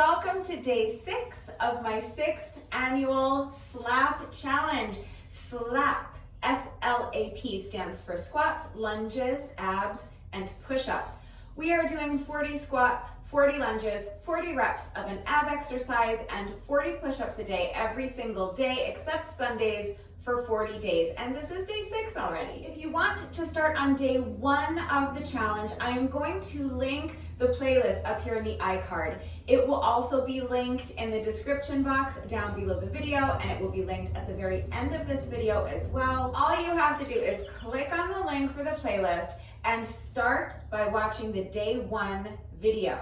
welcome to day 6 of my 6th annual SLAP challenge. SLAP, S-L-A-P, stands for squats, lunges, abs, and push-ups. We are doing 40 squats, 40 lunges, 40 reps of an ab exercise, and 40 push-ups a day every single day except Sundays for 40 days. And this is day 6 already. If you want to start on day 1 of the challenge, I am going to link the playlist up here in the iCard. It will also be linked in the description box down below the video, and it will be linked at the very end of this video as well. All you have to do is click on the link for the playlist and start by watching the day 1 video.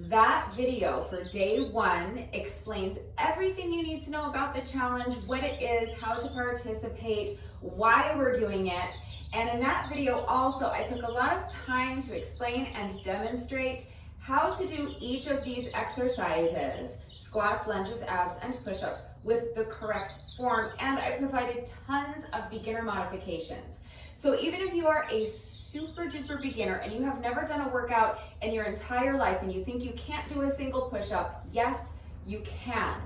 That video for day 1 explains everything you need to know about the challenge, what it is, how to participate, why we're doing it. And in that video also, I took a lot of time to explain and demonstrate how to do each of these exercises, squats, lunges, abs, and push-ups, with the correct form. And I provided tons of beginner modifications. So even if you are a super duper beginner and you have never done a workout in your entire life and you think you can't do a single push-up, yes, you can.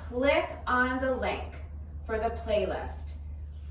Click on the link for the playlist.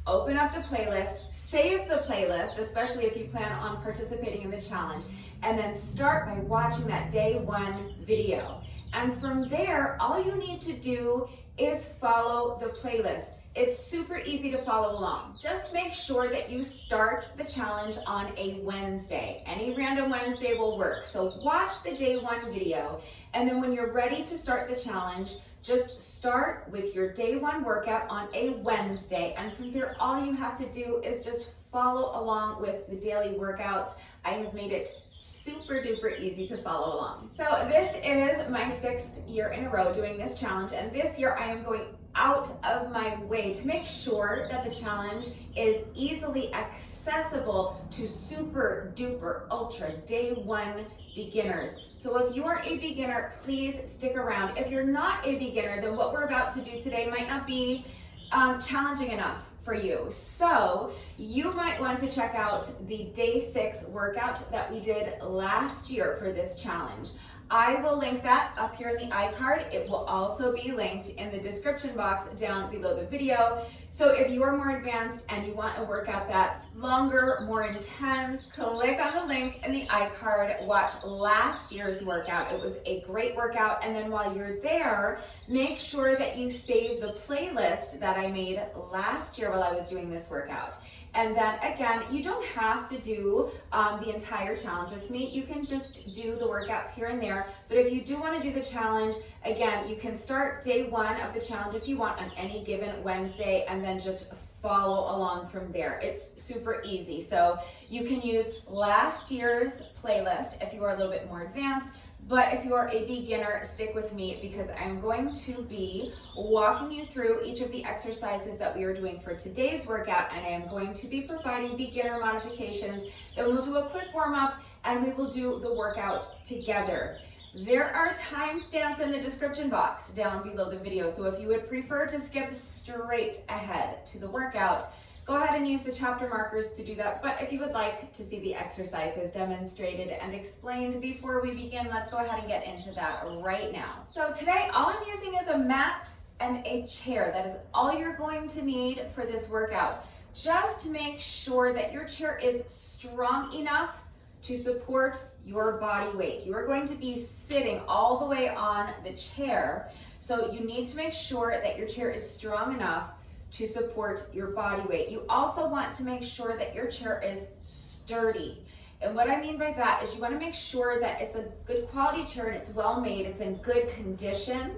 Open up the playlist, save the playlist, especially if you plan on participating in the challenge, and then start by watching that day 1 video. And from there, all you need to do is follow the playlist. It's super easy to follow along. Just make sure that you start the challenge on a Wednesday. Any random Wednesday will work. So watch the day 1 video, and then when you're ready to start the challenge, just start with your day 1 workout on a Wednesday, and from there all you have to do is just follow along with the daily workouts. I have made it super duper easy to follow along. So this is my 6th year in a row doing this challenge, and this year I am going out of my way to make sure that the challenge is easily accessible to super duper ultra day 1 beginners. So if you are a beginner, please stick around. If you're not a beginner, then what we're about to do today might not be challenging enough for you. So you might want to check out the day 6 workout that we did last year for this challenge. I will link that up here in the iCard. It will also be linked in the description box down below the video. So if you are more advanced and you want a workout that's longer, more intense, click on the link in the iCard, watch last year's workout. It was a great workout. And then while you're there, make sure that you save the playlist that I made last year while I was doing this workout. And then again, you don't have to do the entire challenge with me. You can just do the workouts here and there. But if you do want to do the challenge, again, you can start day 1 of the challenge if you want on any given Wednesday, and then just follow along from there. It's super easy. So you can use last year's playlist if you are a little bit more advanced. But if you are a beginner, stick with me because I'm going to be walking you through each of the exercises that we are doing for today's workout, and I am going to be providing beginner modifications. Then we'll do a quick warm-up and we will do the workout together. There are timestamps in the description box down below the video, so if you would prefer to skip straight ahead to the workout, go ahead and use the chapter markers to do that. But if you would like to see the exercises demonstrated and explained before we begin, let's go ahead and get into that right now. So today, all I'm using is a mat and a chair. That is all you're going to need for this workout. Just make sure that your chair is strong enough to support your body weight. You are going to be sitting all the way on the chair, so you need to make sure that your chair is strong enough to support your body weight. You also want to make sure that your chair is sturdy. And what I mean by that is you want to make sure that it's a good quality chair and it's well made, it's in good condition,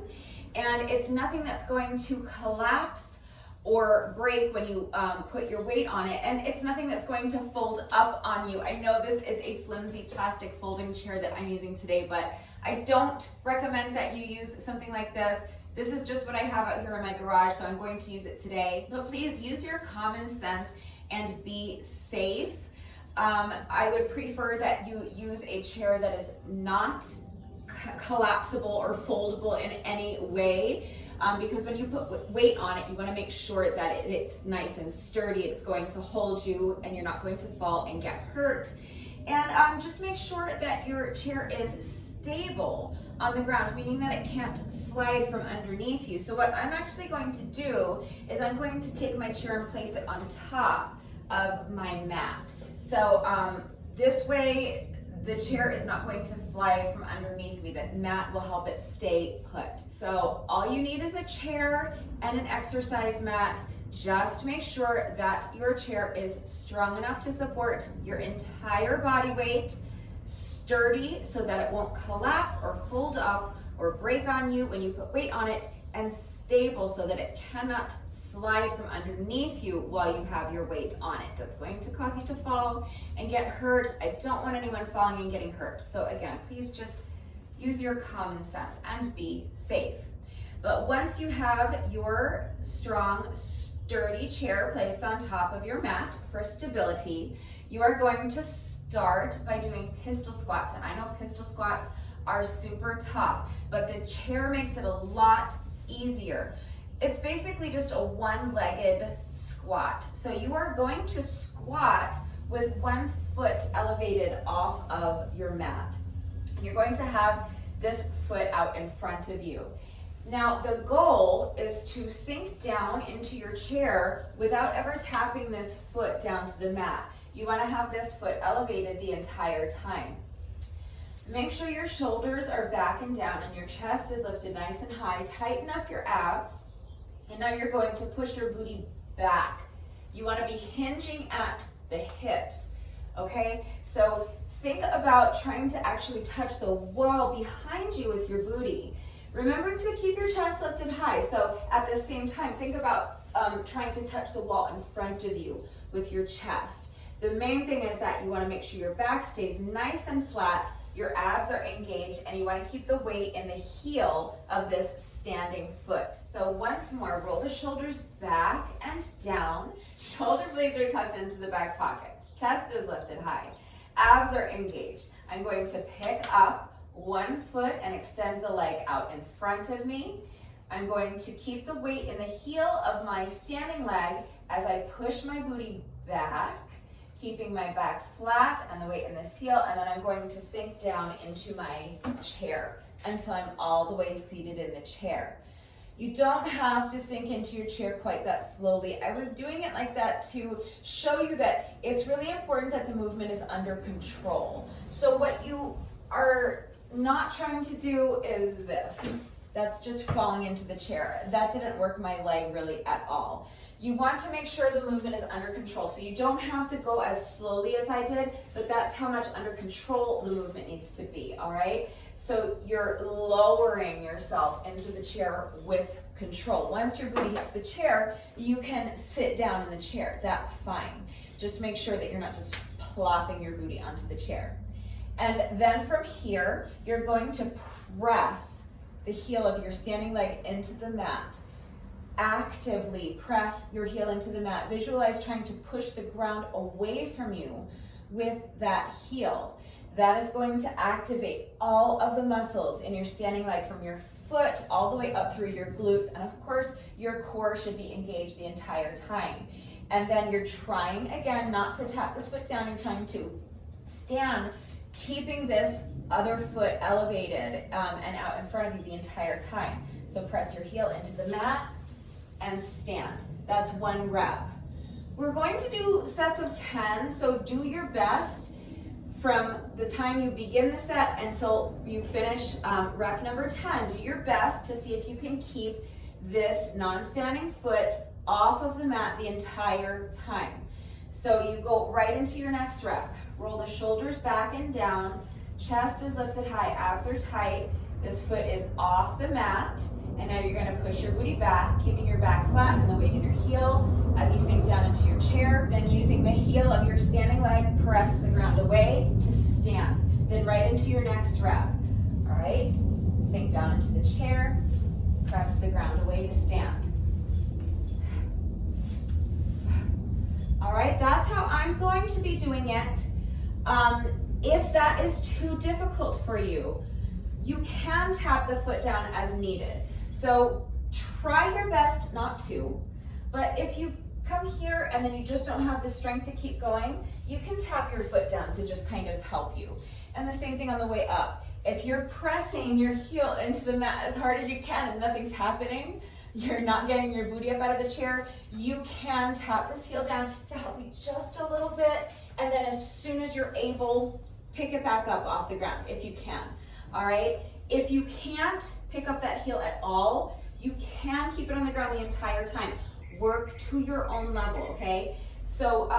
and it's nothing that's going to collapse or break when you put your weight on it, and it's nothing that's going to fold up on you. I know this is a flimsy plastic folding chair that I'm using today, but I don't recommend that you use something like this. This is just what I have out here in my garage, so I'm going to use it today. But please use your common sense and be safe. I would prefer that you use a chair that is not collapsible or foldable in any way, because when you put weight on it, you want to make sure that it's nice and sturdy. It's going to hold you and you're not going to fall and get hurt. And just make sure that your chair is stable on the ground, meaning that it can't slide from underneath you. So what I'm actually going to do is I'm going to take my chair and place it on top of my mat. So this way the chair is not going to slide from underneath me. The mat will help it stay put. So all you need is a chair and an exercise mat. Just make sure that your chair is strong enough to support your entire body weight, sturdy so that it won't collapse or fold up or break on you when you put weight on it, and stable so that it cannot slide from underneath you while you have your weight on it. That's going to cause you to fall and get hurt. I don't want anyone falling and getting hurt. So again, please just use your common sense and be safe. But once you have your strong, sturdy chair placed on top of your mat for stability, you are going to start by doing pistol squats. And I know pistol squats are super tough, but the chair makes it a lot easier. It's basically just a one-legged squat. So you are going to squat with one foot elevated off of your mat. You're going to have this foot out in front of you. Now the goal is to sink down into your chair without ever tapping this foot down to the mat. You want to have this foot elevated the entire time. Make sure your shoulders are back and down and your chest is lifted nice and high. Tighten up your abs. And now you're going to push your booty back. You want to be hinging at the hips, okay? So think about trying to actually touch the wall behind you with your booty. Remembering to keep your chest lifted high. So at the same time, think about trying to touch the wall in front of you with your chest. The main thing is that you want to make sure your back stays nice and flat, your abs are engaged, and you want to keep the weight in the heel of this standing foot. So once more, roll the shoulders back and down. Shoulder blades are tucked into the back pockets. Chest is lifted high. Abs are engaged. I'm going to pick up one foot and extend the leg out in front of me. I'm going to keep the weight in the heel of my standing leg as I push my booty back, keeping my back flat and the weight in this heel, and then I'm going to sink down into my chair until I'm all the way seated in the chair. You don't have to sink into your chair quite that slowly. I was doing it like that to show you that it's really important that the movement is under control. So what you are not trying to do is this. That's just falling into the chair. That didn't work my leg really at all. You want to make sure the movement is under control. So you don't have to go as slowly as I did, but that's how much under control the movement needs to be, all right? So you're lowering yourself into the chair with control. Once your booty hits the chair, you can sit down in the chair. That's fine. Just make sure that you're not just plopping your booty onto the chair. And then from here, you're going to press the heel of your standing leg into the mat. Actively press your heel into the mat. Visualize trying to push the ground away from you with that heel. That is going to activate all of the muscles in your standing leg from your foot all the way up through your glutes. And of course, your core should be engaged the entire time. And then you're trying, again, not to tap this foot down. You're trying to stand, keeping this other foot elevated and out in front of you the entire time. So press your heel into the mat and stand. That's one rep. We're going to do sets of 10, so do your best from the time you begin the set until you finish rep number 10. Do your best to see if you can keep this non-standing foot off of the mat the entire time. So you go right into your next rep. Roll the shoulders back and down. Chest is lifted high, abs are tight. This foot is off the mat. And now you're gonna push your booty back, keeping your back flat and the weight in your heel as you sink down into your chair. Then using the heel of your standing leg, press the ground away to stand. Then right into your next rep. All right, sink down into the chair, press the ground away to stand. All right, that's how I'm going to be doing it. If that is too difficult for you, you can tap the foot down as needed. So try your best not to, but if you come here and then you just don't have the strength to keep going, you can tap your foot down to just kind of help you. And the same thing on the way up. If you're pressing your heel into the mat as hard as you can and nothing's happening, you're not getting your booty up out of the chair, you can tap this heel down to help you just a little bit, and then as soon as you're able, pick it back up off the ground if you can, all right? If you can't pick up that heel at all, you can keep it on the ground the entire time. Work to your own level, okay? So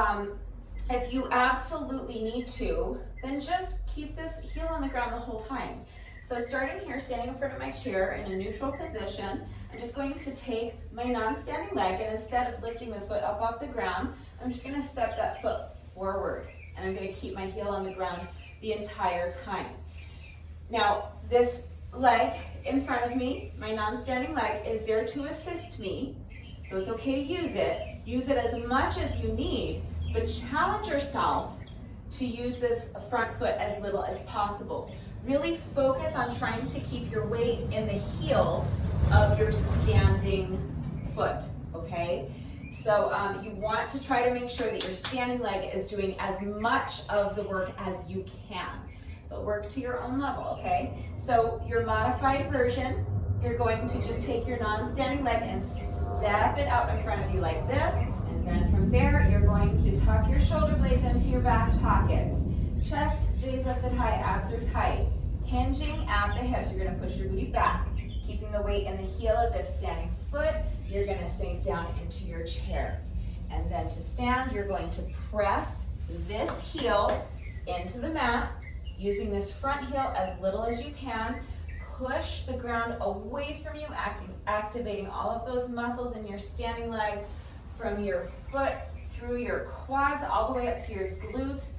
if you absolutely need to, then just keep this heel on the ground the whole time. So starting here, standing in front of my chair in a neutral position, I'm just going to take my non-standing leg, and instead of lifting the foot up off the ground, I'm just gonna step that foot forward, and I'm gonna keep my heel on the ground the entire time. Now, this leg in front of me, my non-standing leg, is there to assist me, so it's okay to use it. Use it as much as you need, but challenge yourself to use this front foot as little as possible. Really focus on trying to keep your weight in the heel of your standing foot, okay? So you want to try to make sure that your standing leg is doing as much of the work as you can, but work to your own level, okay? So your modified version, you're going to just take your non-standing leg and step it out in front of you like this, and then from there, you're going to tuck your shoulder blades into your back pockets. Chest stays lifted high, abs are tight. Hinging at the hips, you're gonna push your booty back. Keeping the weight in the heel of this standing foot, you're gonna sink down into your chair. And then to stand, you're going to press this heel into the mat, using this front heel as little as you can. Push the ground away from you, activating all of those muscles in your standing leg, from your foot through your quads, all the way up to your glutes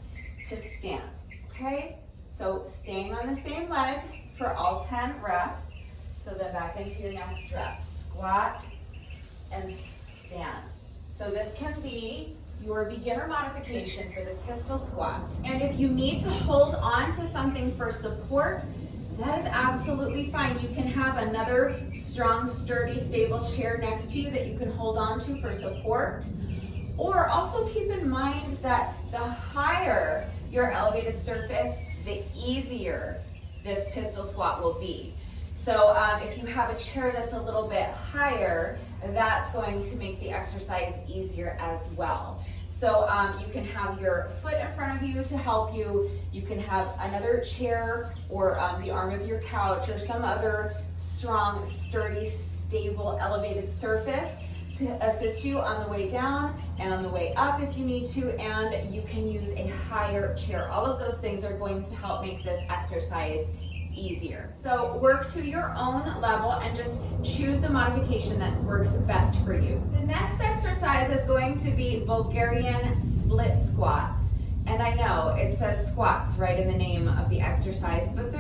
to stand, okay? So staying on the same leg for all 10 reps. So then back into your next rep. Squat and stand. So this can be your beginner modification for the pistol squat. And if you need to hold on to something for support, that is absolutely fine. You can have another strong, sturdy, stable chair next to you that you can hold on to for support. Or also keep in mind that the higher your elevated surface, the easier this pistol squat will be. So if you have a chair that's a little bit higher, that's going to make the exercise easier as well. So you can have your foot in front of you to help you. You can have another chair or the arm of your couch or some other strong, sturdy, stable, elevated surface to assist you on the way down and on the way up if you need to, and you can use a higher chair. All of those things are going to help make this exercise easier. So work to your own level and just choose the modification that works best for you. The next exercise is going to be Bulgarian split squats. And I know it says squats right in the name of the exercise, but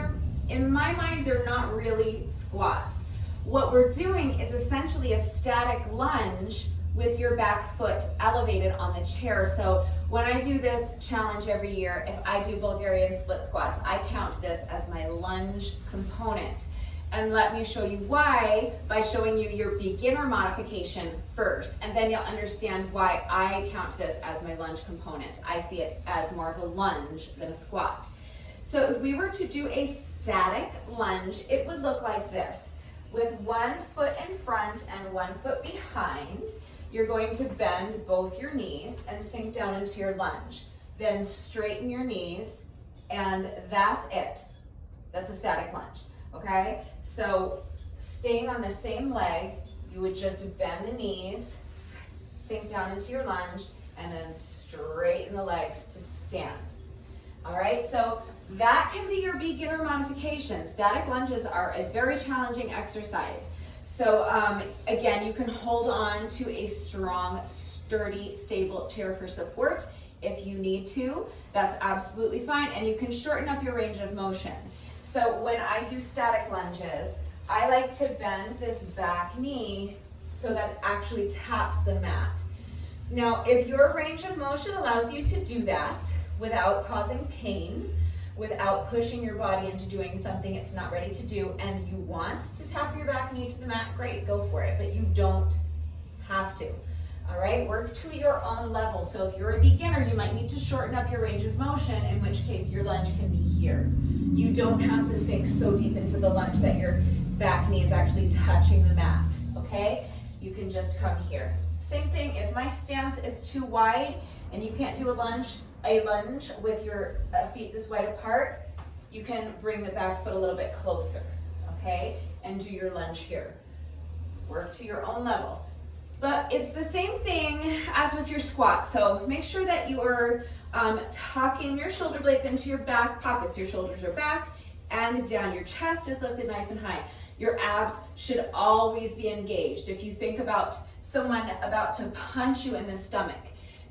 in my mind, they're not really squats. What we're doing is essentially a static lunge with your back foot elevated on the chair. So when I do this challenge every year, if I do Bulgarian split squats, I count this as my lunge component. And let me show you why by showing you your beginner modification first, and then you'll understand why I count this as my lunge component. I see it as more of a lunge than a squat. So if we were to do a static lunge, it would look like this. With one foot in front and one foot behind, you're going to bend both your knees and sink down into your lunge. Then straighten your knees, and that's it. That's a static lunge, okay? So staying on the same leg, you would just bend the knees, sink down into your lunge, and then straighten the legs to stand. All right, so that can be your beginner modification. Static lunges are a very challenging exercise. So again, you can hold on to a strong, sturdy, stable chair for support if you need to. That's absolutely fine, and you can shorten up your range of motion. So when I do static lunges, I like to bend this back knee so that it actually taps the mat. Now, if your range of motion allows you to do that without causing pain, without pushing your body into doing something it's not ready to do, and you want to tap your back knee to the mat, great, go for it, but you don't have to. All right, work to your own level. So if you're a beginner, you might need to shorten up your range of motion, in which case your lunge can be here. You don't have to sink so deep into the lunge that your back knee is actually touching the mat, okay? You can just come here. Same thing, if my stance is too wide and you can't do a lunge with your feet this wide apart, you can bring the back foot a little bit closer, okay? And do your lunge here. Work to your own level. But it's the same thing as with your squats. So make sure that you are tucking your shoulder blades into your back pockets. Your shoulders are back and down. Your chest is lifted nice and high. Your abs should always be engaged. If you think about someone about to punch you in the stomach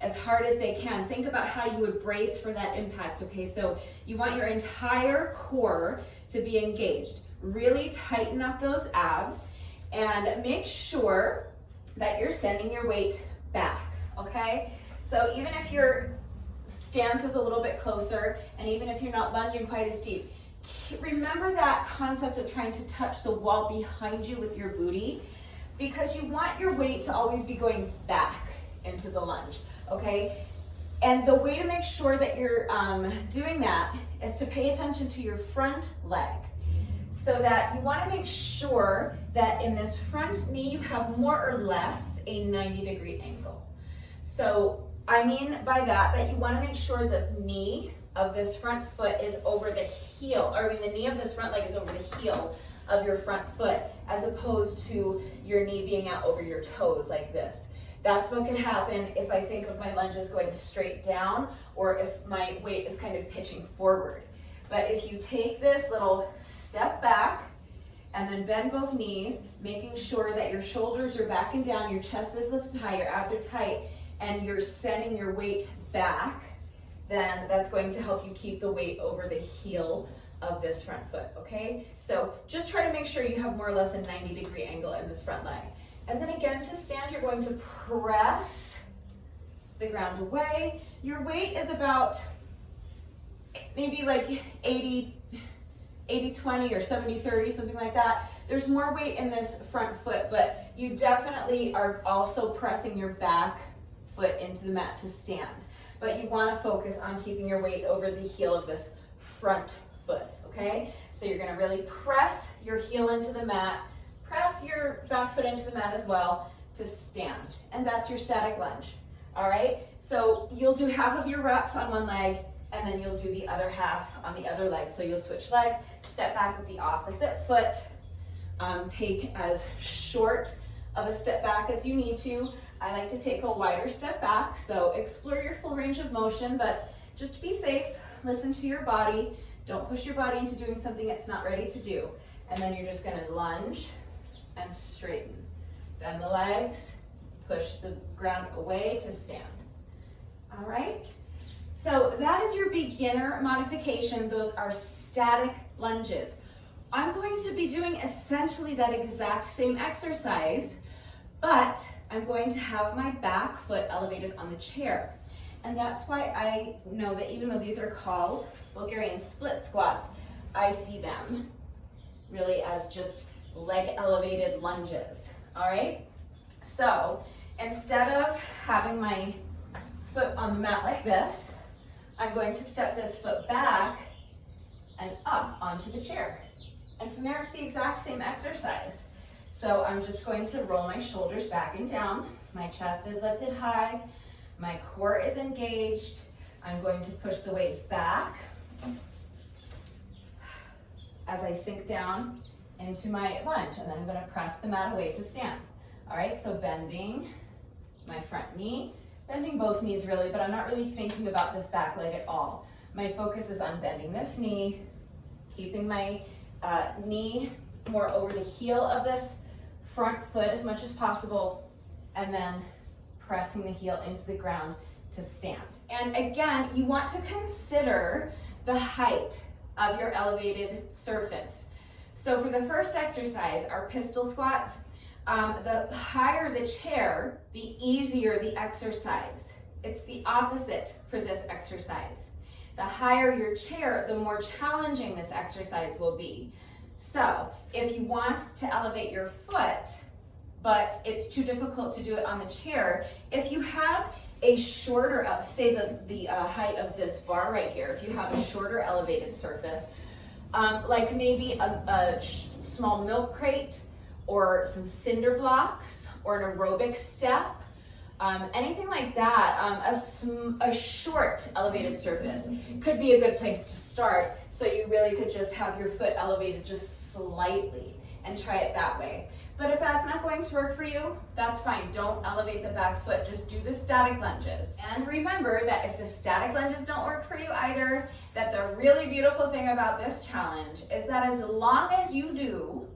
as hard as they can, think about how you would brace for that impact, okay? So you want your entire core to be engaged. Really tighten up those abs and make sure that you're sending your weight back, okay? So even if your stance is a little bit closer, and even if you're not lunging quite as deep, remember that concept of trying to touch the wall behind you with your booty, because you want your weight to always be going back into the lunge, okay? And the way to make sure that you're doing that is to pay attention to your front leg. So that you want to make sure that in this front knee you have more or less a 90-degree angle. So I mean by that you want to make sure the knee of this front foot is over the heel, the knee of this front leg is over the heel of your front foot, as opposed to your knee being out over your toes like this. That's what can happen if I think of my lunges going straight down, or if my weight is kind of pitching forward. But if you take this little step back and then bend both knees, making sure that your shoulders are back and down, your chest is lifted high, your abs are tight, and you're sending your weight back, then that's going to help you keep the weight over the heel of this front foot, okay? So just try to make sure you have more or less a 90-degree angle in this front leg. And then again, to stand, you're going to press the ground away. Your weight is about maybe like 80-20 or 70-30, something like that. There's more weight in this front foot, but you definitely are also pressing your back foot into the mat to stand. But you want to focus on keeping your weight over the heel of this front foot, okay? So you're going to really press your heel into the mat, press your back foot into the mat as well to stand. And that's your static lunge, all right? So you'll do half of your reps on one leg, and then you'll do the other half on the other leg. So you'll switch legs, step back with the opposite foot, take as short of a step back as you need to. I like to take a wider step back, so explore your full range of motion, but just be safe, listen to your body. Don't push your body into doing something it's not ready to do. And then you're just gonna lunge and straighten. Bend the legs, push the ground away to stand. All right? So that is your beginner modification. Those are static lunges. I'm going to be doing essentially that exact same exercise, but I'm going to have my back foot elevated on the chair. And that's why I know that even though these are called Bulgarian split squats, I see them really as just leg elevated lunges, all right? So instead of having my foot on the mat like this, I'm going to step this foot back and up onto the chair. And from there, it's the exact same exercise. So I'm just going to roll my shoulders back and down. My chest is lifted high. My core is engaged. I'm going to push the weight back as I sink down into my lunge. And then I'm going to press the mat away to stand. All right, so bending my front knee, bending both knees really, but I'm not really thinking about this back leg at all. My focus is on bending this knee, keeping my knee more over the heel of this front foot as much as possible, and then pressing the heel into the ground to stand. And again, you want to consider the height of your elevated surface. So for the first exercise, our pistol squats, the higher the chair, the easier the exercise. It's the opposite for this exercise. The higher your chair, the more challenging this exercise will be. So if you want to elevate your foot, but it's too difficult to do it on the chair. If you have a shorter, say the height of this bar right here, if you have a shorter elevated surface, like maybe a small milk crate or some cinder blocks or an aerobic step, anything like that, a short elevated surface could be a good place to start. So you really could just have your foot elevated just slightly and try it that way. But if that's not going to work for you, that's fine. Don't elevate the back foot, just do the static lunges. And remember that if the static lunges don't work for you either, that the really beautiful thing about this challenge is that as long as you do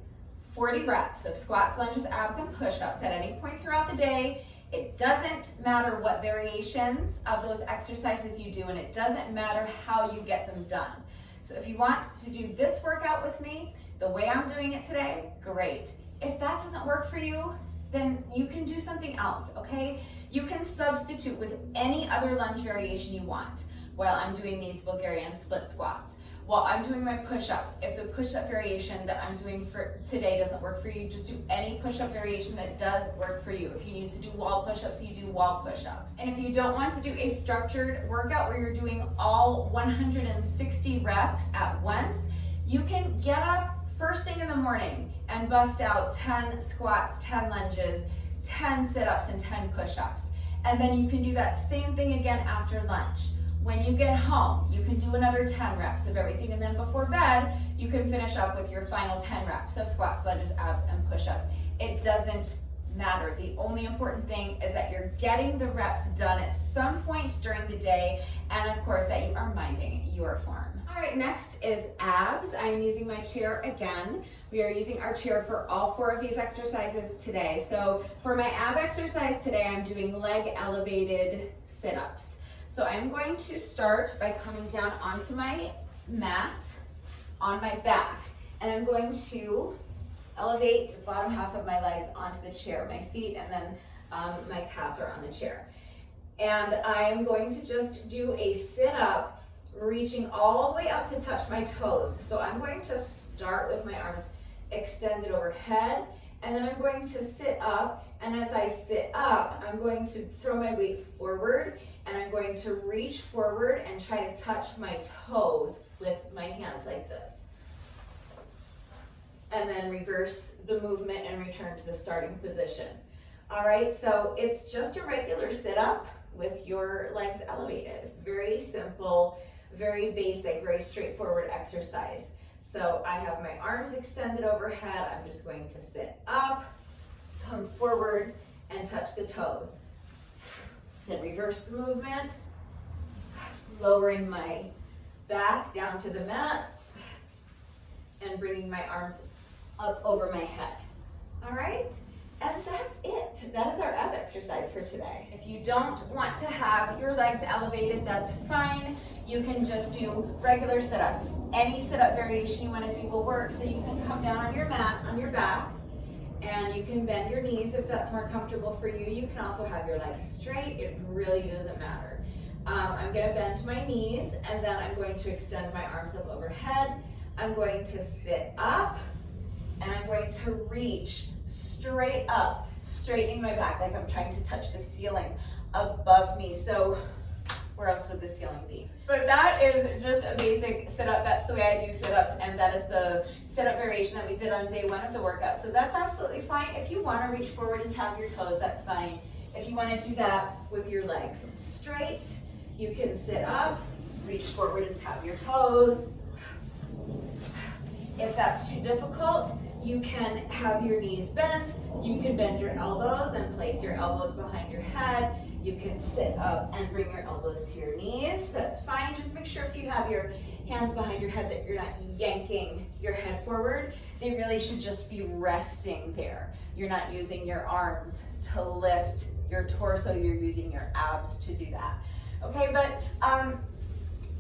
40 reps of squats, lunges, abs, and push-ups at any point throughout the day, it doesn't matter what variations of those exercises you do, and it doesn't matter how you get them done. So if you want to do this workout with me, the way I'm doing it today, great. If that doesn't work for you, then you can do something else, okay? You can substitute with any other lunge variation you want while I'm doing these Bulgarian split squats. While I'm doing my push-ups, if the push-up variation that I'm doing for today doesn't work for you, just do any push-up variation that does work for you. If you need to do wall push-ups, you do wall push-ups. And if you don't want to do a structured workout where you're doing all 160 reps at once, you can get up first thing in the morning and bust out 10 squats, 10 lunges, 10 sit-ups, and 10 push-ups. And then you can do that same thing again after lunch. When you get home, you can do another 10 reps of everything, and then before bed, you can finish up with your final 10 reps of squats, lunges, abs, and push-ups. It doesn't matter. The only important thing is that you're getting the reps done at some point during the day, and of course that you are minding your form. All right, next is abs. I'm using my chair again. We are using our chair for all 4 of these exercises today. So for my ab exercise today, I'm doing leg elevated sit-ups. So I'm going to start by coming down onto my mat on my back, and I'm going to elevate the bottom half of my legs onto the chair, my feet, and then my calves are on the chair. And I'm going to just do a sit-up, reaching all the way up to touch my toes. So I'm going to start with my arms extended overhead, and then I'm going to sit up, and as I sit up, I'm going to throw my weight forward, and I'm going to reach forward and try to touch my toes with my hands like this. And then reverse the movement and return to the starting position. All right, so it's just a regular sit-up with your legs elevated. Very simple, very basic, very straightforward exercise. So I have my arms extended overhead. I'm just going to sit up, come forward, and touch the toes. Then reverse the movement, lowering my back down to the mat, and bringing my arms up over my head. All right, and that's it. That is our ab exercise for today. If you don't want to have your legs elevated, that's fine. You can just do regular sit-ups. Any sit-up variation you want to do will work. So you can come down on your mat, on your back, and you can bend your knees if that's more comfortable for you. You can also have your legs straight. It really doesn't matter. I'm going to bend my knees, and then I'm going to extend my arms up overhead. I'm going to sit up, and I'm going to reach straight up, straightening my back like I'm trying to touch the ceiling above me. So where else would the ceiling be? But that is just a basic sit-up. That's the way I do sit-ups, and that is the sit-up variation that we did on day 1 of the workout. So that's absolutely fine. If you want to reach forward and tap your toes, that's fine. If you want to do that with your legs straight, you can sit up, reach forward and tap your toes. If that's too difficult, you can have your knees bent. You can bend your elbows and place your elbows behind your head. You can sit up and bring your elbows to your knees. That's fine. Just make sure if you have your hands behind your head that you're not yanking your head forward. They really should just be resting there. You're not using your arms to lift your torso. You're using your abs to do that. Okay, but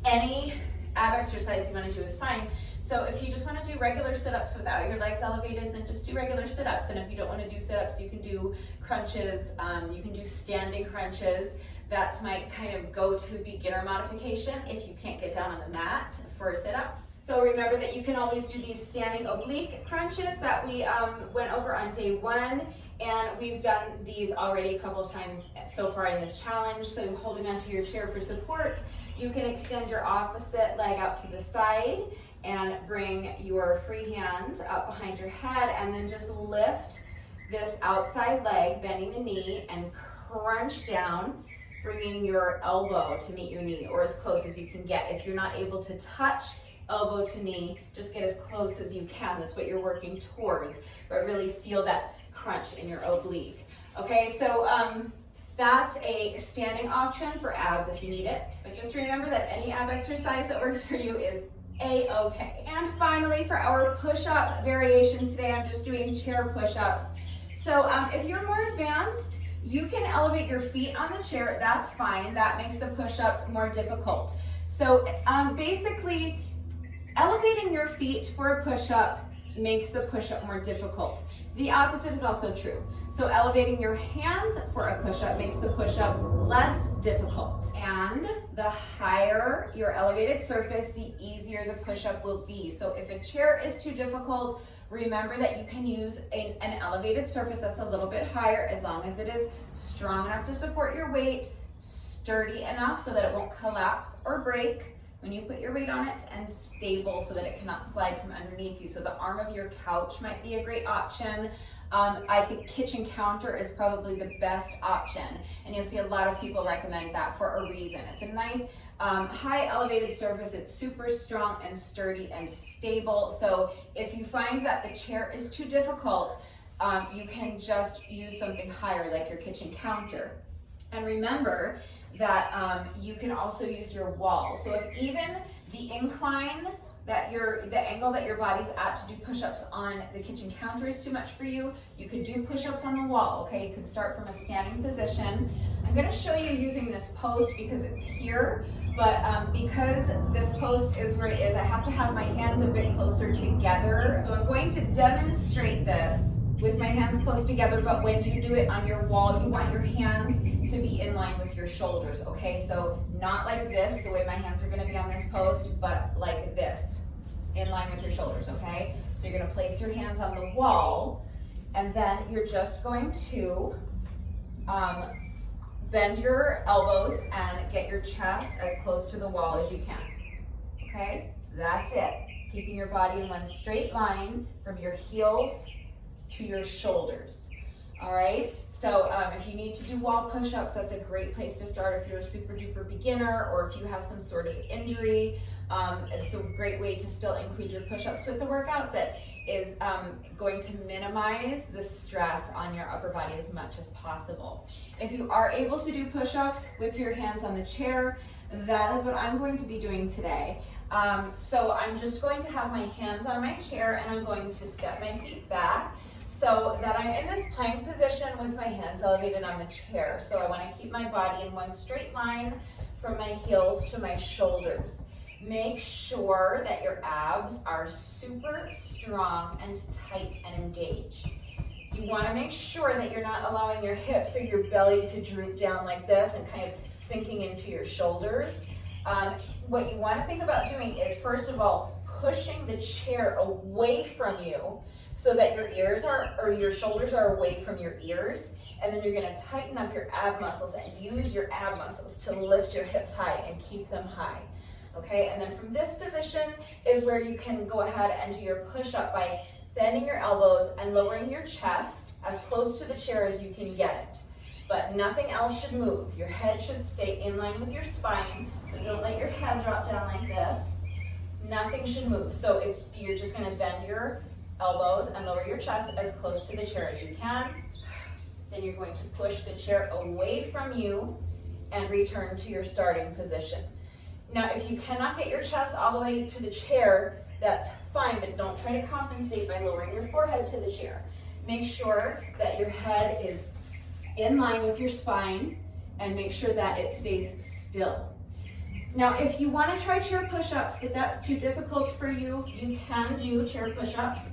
any ab exercise you want to do is fine. So if you just want to do regular sit-ups without your legs elevated, then just do regular sit-ups. And if you don't want to do sit-ups, you can do crunches. You can do standing crunches. That's my kind of go-to beginner modification if you can't get down on the mat for sit-ups. So remember that you can always do these standing oblique crunches that we went over on day 1, and we've done these already a couple of times so far in this challenge. So you're holding onto your chair for support. You can extend your opposite leg out to the side and bring your free hand up behind your head, and then just lift this outside leg, bending the knee, and crunch down, bringing your elbow to meet your knee, or as close as you can get. If you're not able to touch elbow to knee, just get as close as you can. That's what you're working towards, but really feel that crunch in your oblique. Okay, so that's a standing option for abs if you need it, but just remember that any ab exercise that works for you is A-okay. And finally, for our push-up variation today, I'm just doing chair push-ups. So if you're more advanced, you can elevate your feet on the chair. That's fine. That makes the push-ups more difficult. So basically, elevating your feet for a push-up makes the push-up more difficult. The opposite is also true. So elevating your hands for a push-up makes the push-up less difficult. And the higher your elevated surface, the easier the push-up will be. So if a chair is too difficult, remember that you can use an elevated surface that's a little bit higher, as long as it is strong enough to support your weight, sturdy enough so that it won't collapse or break when you put your weight on it, and stable so that it cannot slide from underneath you. So the arm of your couch might be a great option. I think kitchen counter is probably the best option, and you'll see a lot of people recommend that for a reason. It's a nice high elevated surface. It's super strong and sturdy and stable. So if you find that the chair is too difficult, you can just use something higher like your kitchen counter. And remember that you can also use your wall. So if even the incline that the angle that your body's at to do push-ups on the kitchen counter is too much for you, you can do push-ups on the wall, okay? You can start from a standing position. I'm gonna show you using this post because it's here, but because this post is where it is, I have to have my hands a bit closer together. So I'm going to demonstrate this with my hands close together, but when you do it on your wall, you want your hands to be in line with your shoulders, okay? So not like this, the way my hands are gonna be on this post, but like this, in line with your shoulders, okay? So you're gonna place your hands on the wall, and then you're just going to bend your elbows and get your chest as close to the wall as you can, okay? That's it. Keeping your body in one straight line from your heels to your shoulders. All right, so if you need to do wall push-ups, that's a great place to start if you're a super duper beginner, or if you have some sort of injury. It's a great way to still include your push-ups with the workout that is going to minimize the stress on your upper body as much as possible. If you are able to do push-ups with your hands on the chair, that is what I'm going to be doing today. So I'm just going to have my hands on my chair, and I'm going to step my feet back so that I'm in this plank position with my hands elevated on the chair. So I want to keep my body in one straight line from my heels to my shoulders. Make sure that your abs are super strong and tight and engaged. You want to make sure that you're not allowing your hips or your belly to droop down like this and kind of sinking into your shoulders. What you want to think about doing is, first of all, pushing the chair away from you so that your ears are, or your shoulders are away from your ears. And then you're going to tighten up your ab muscles and use your ab muscles to lift your hips high and keep them high. Okay, and then from this position is where you can go ahead and do your push-up by bending your elbows and lowering your chest as close to the chair as you can get it. But nothing else should move. Your head should stay in line with your spine, so don't let your head drop down like this. Nothing should move. So you're just going to bend your elbows and lower your chest as close to the chair as you can. Then you're going to push the chair away from you and return to your starting position. Now, if you cannot get your chest all the way to the chair, that's fine, but don't try to compensate by lowering your forehead to the chair. Make sure that your head is in line with your spine, and make sure that it stays still. Now, if you want to try chair push-ups, but that's too difficult for you, you can do chair push-ups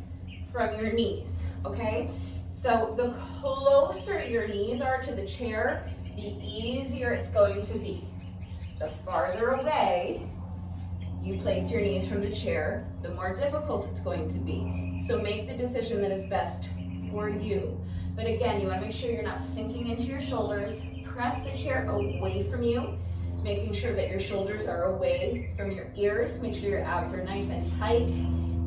from your knees, okay? So the closer your knees are to the chair, the easier it's going to be. The farther away you place your knees from the chair, the more difficult it's going to be. So make the decision that is best for you. But again, you want to make sure you're not sinking into your shoulders. Press the chair away from you, making sure that your shoulders are away from your ears. Make sure your abs are nice and tight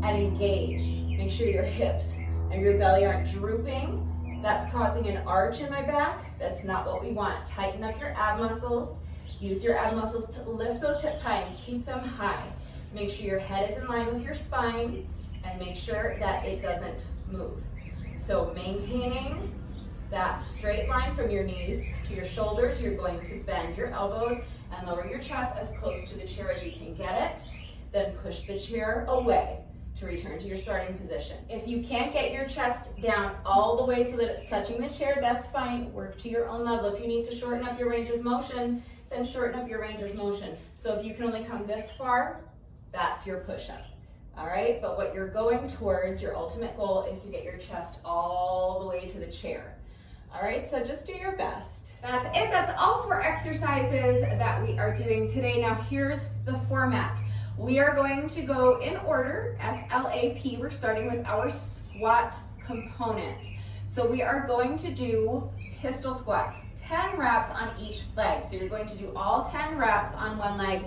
and engaged. Make sure your hips and your belly aren't drooping. That's causing an arch in my back. That's not what we want. Tighten up your ab muscles. Use your ab muscles to lift those hips high and keep them high. Make sure your head is in line with your spine and make sure that it doesn't move. So maintaining that straight line from your knees to your shoulders, you're going to bend your elbows and lower your chest as close to the chair as you can get it. Then push the chair away to return to your starting position. If you can't get your chest down all the way so that it's touching the chair, that's fine. Work to your own level. If you need to shorten up your range of motion, then shorten up your range of motion. So if you can only come this far, that's your push-up. All right, but what you're going towards, your ultimate goal, is to get your chest all the way to the chair. All right, so just do your best. That's it. That's all 4 exercises that we are doing today. Now here's the format. We are going to go in order, SLAP. We're starting with our squat component. So we are going to do pistol squats, 10 reps on each leg. So you're going to do all 10 reps on one leg,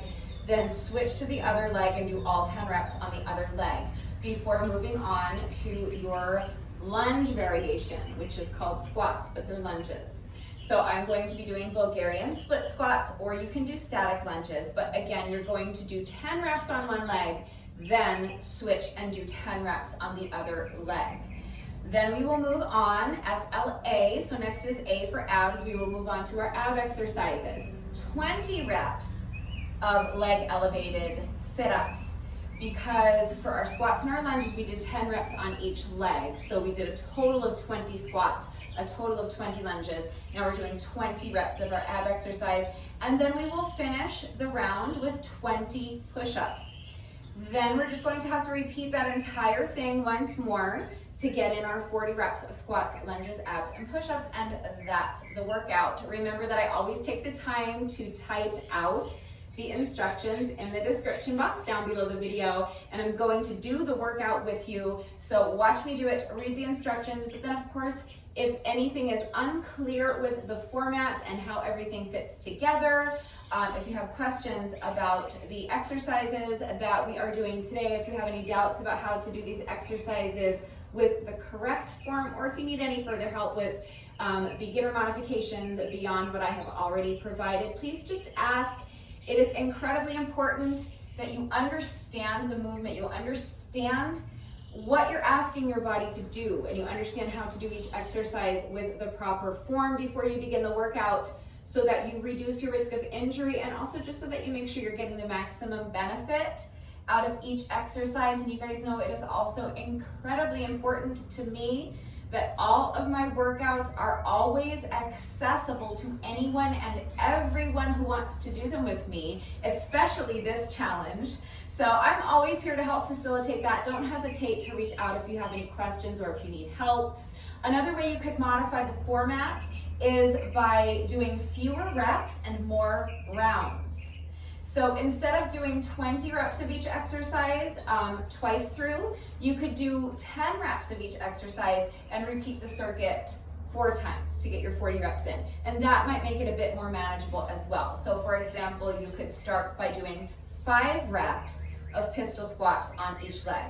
then switch to the other leg and do all 10 reps on the other leg before moving on to your lunge variation, which is called squats, but they're lunges. So I'm going to be doing Bulgarian split squats, or you can do static lunges, but again, you're going to do 10 reps on one leg, then switch and do 10 reps on the other leg. Then we will move on, SLA, so next is A for abs. We will move on to our ab exercises. 20 reps of leg elevated sit-ups. Because for our squats and our lunges, we did 10 reps on each leg. So we did a total of 20 squats, a total of 20 lunges. Now we're doing 20 reps of our ab exercise. And then we will finish the round with 20 push-ups. Then we're just going to have to repeat that entire thing once more to get in our 40 reps of squats, lunges, abs, and push-ups, and that's the workout. Remember that I always take the time to type out the instructions in the description box down below the video, and I'm going to do the workout with you. So watch me do it, read the instructions, but then of course, if anything is unclear with the format and how everything fits together, if you have questions about the exercises that we are doing today, if you have any doubts about how to do these exercises with the correct form, or if you need any further help with beginner modifications beyond what I have already provided, please just ask. It is incredibly important that you understand the movement, you understand what you're asking your body to do, and you understand how to do each exercise with the proper form before you begin the workout, so that you reduce your risk of injury, and also just so that you make sure you're getting the maximum benefit out of each exercise. And you guys know it is also incredibly important to me that all of my workouts are always accessible to anyone and everyone who wants to do them with me, especially this challenge. So I'm always here to help facilitate that. Don't hesitate to reach out if you have any questions or if you need help. Another way you could modify the format is by doing fewer reps and more rounds. So instead of doing 20 reps of each exercise twice through, you could do 10 reps of each exercise and repeat the circuit 4 times to get your 40 reps in. And that might make it a bit more manageable as well. So for example, you could start by doing 5 reps of pistol squats on each leg.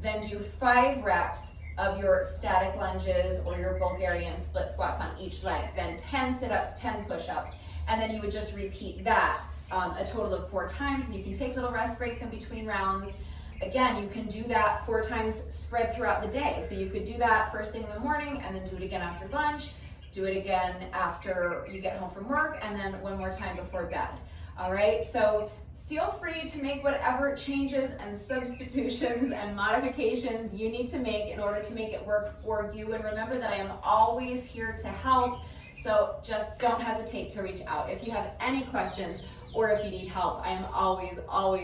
Then do 5 reps of your static lunges or your Bulgarian split squats on each leg. Then 10 sit-ups, 10 push-ups. And then you would just repeat that a total of 4 times, and you can take little rest breaks in between rounds. Again, you can do that 4 times spread throughout the day. So you could do that first thing in the morning, and then do it again after lunch, do it again after you get home from work, and then one more time before bed. All right, so feel free to make whatever changes and substitutions and modifications you need to make in order to make it work for you. And remember that I am always here to help. So just don't hesitate to reach out if you have any questions or if you need help, I am always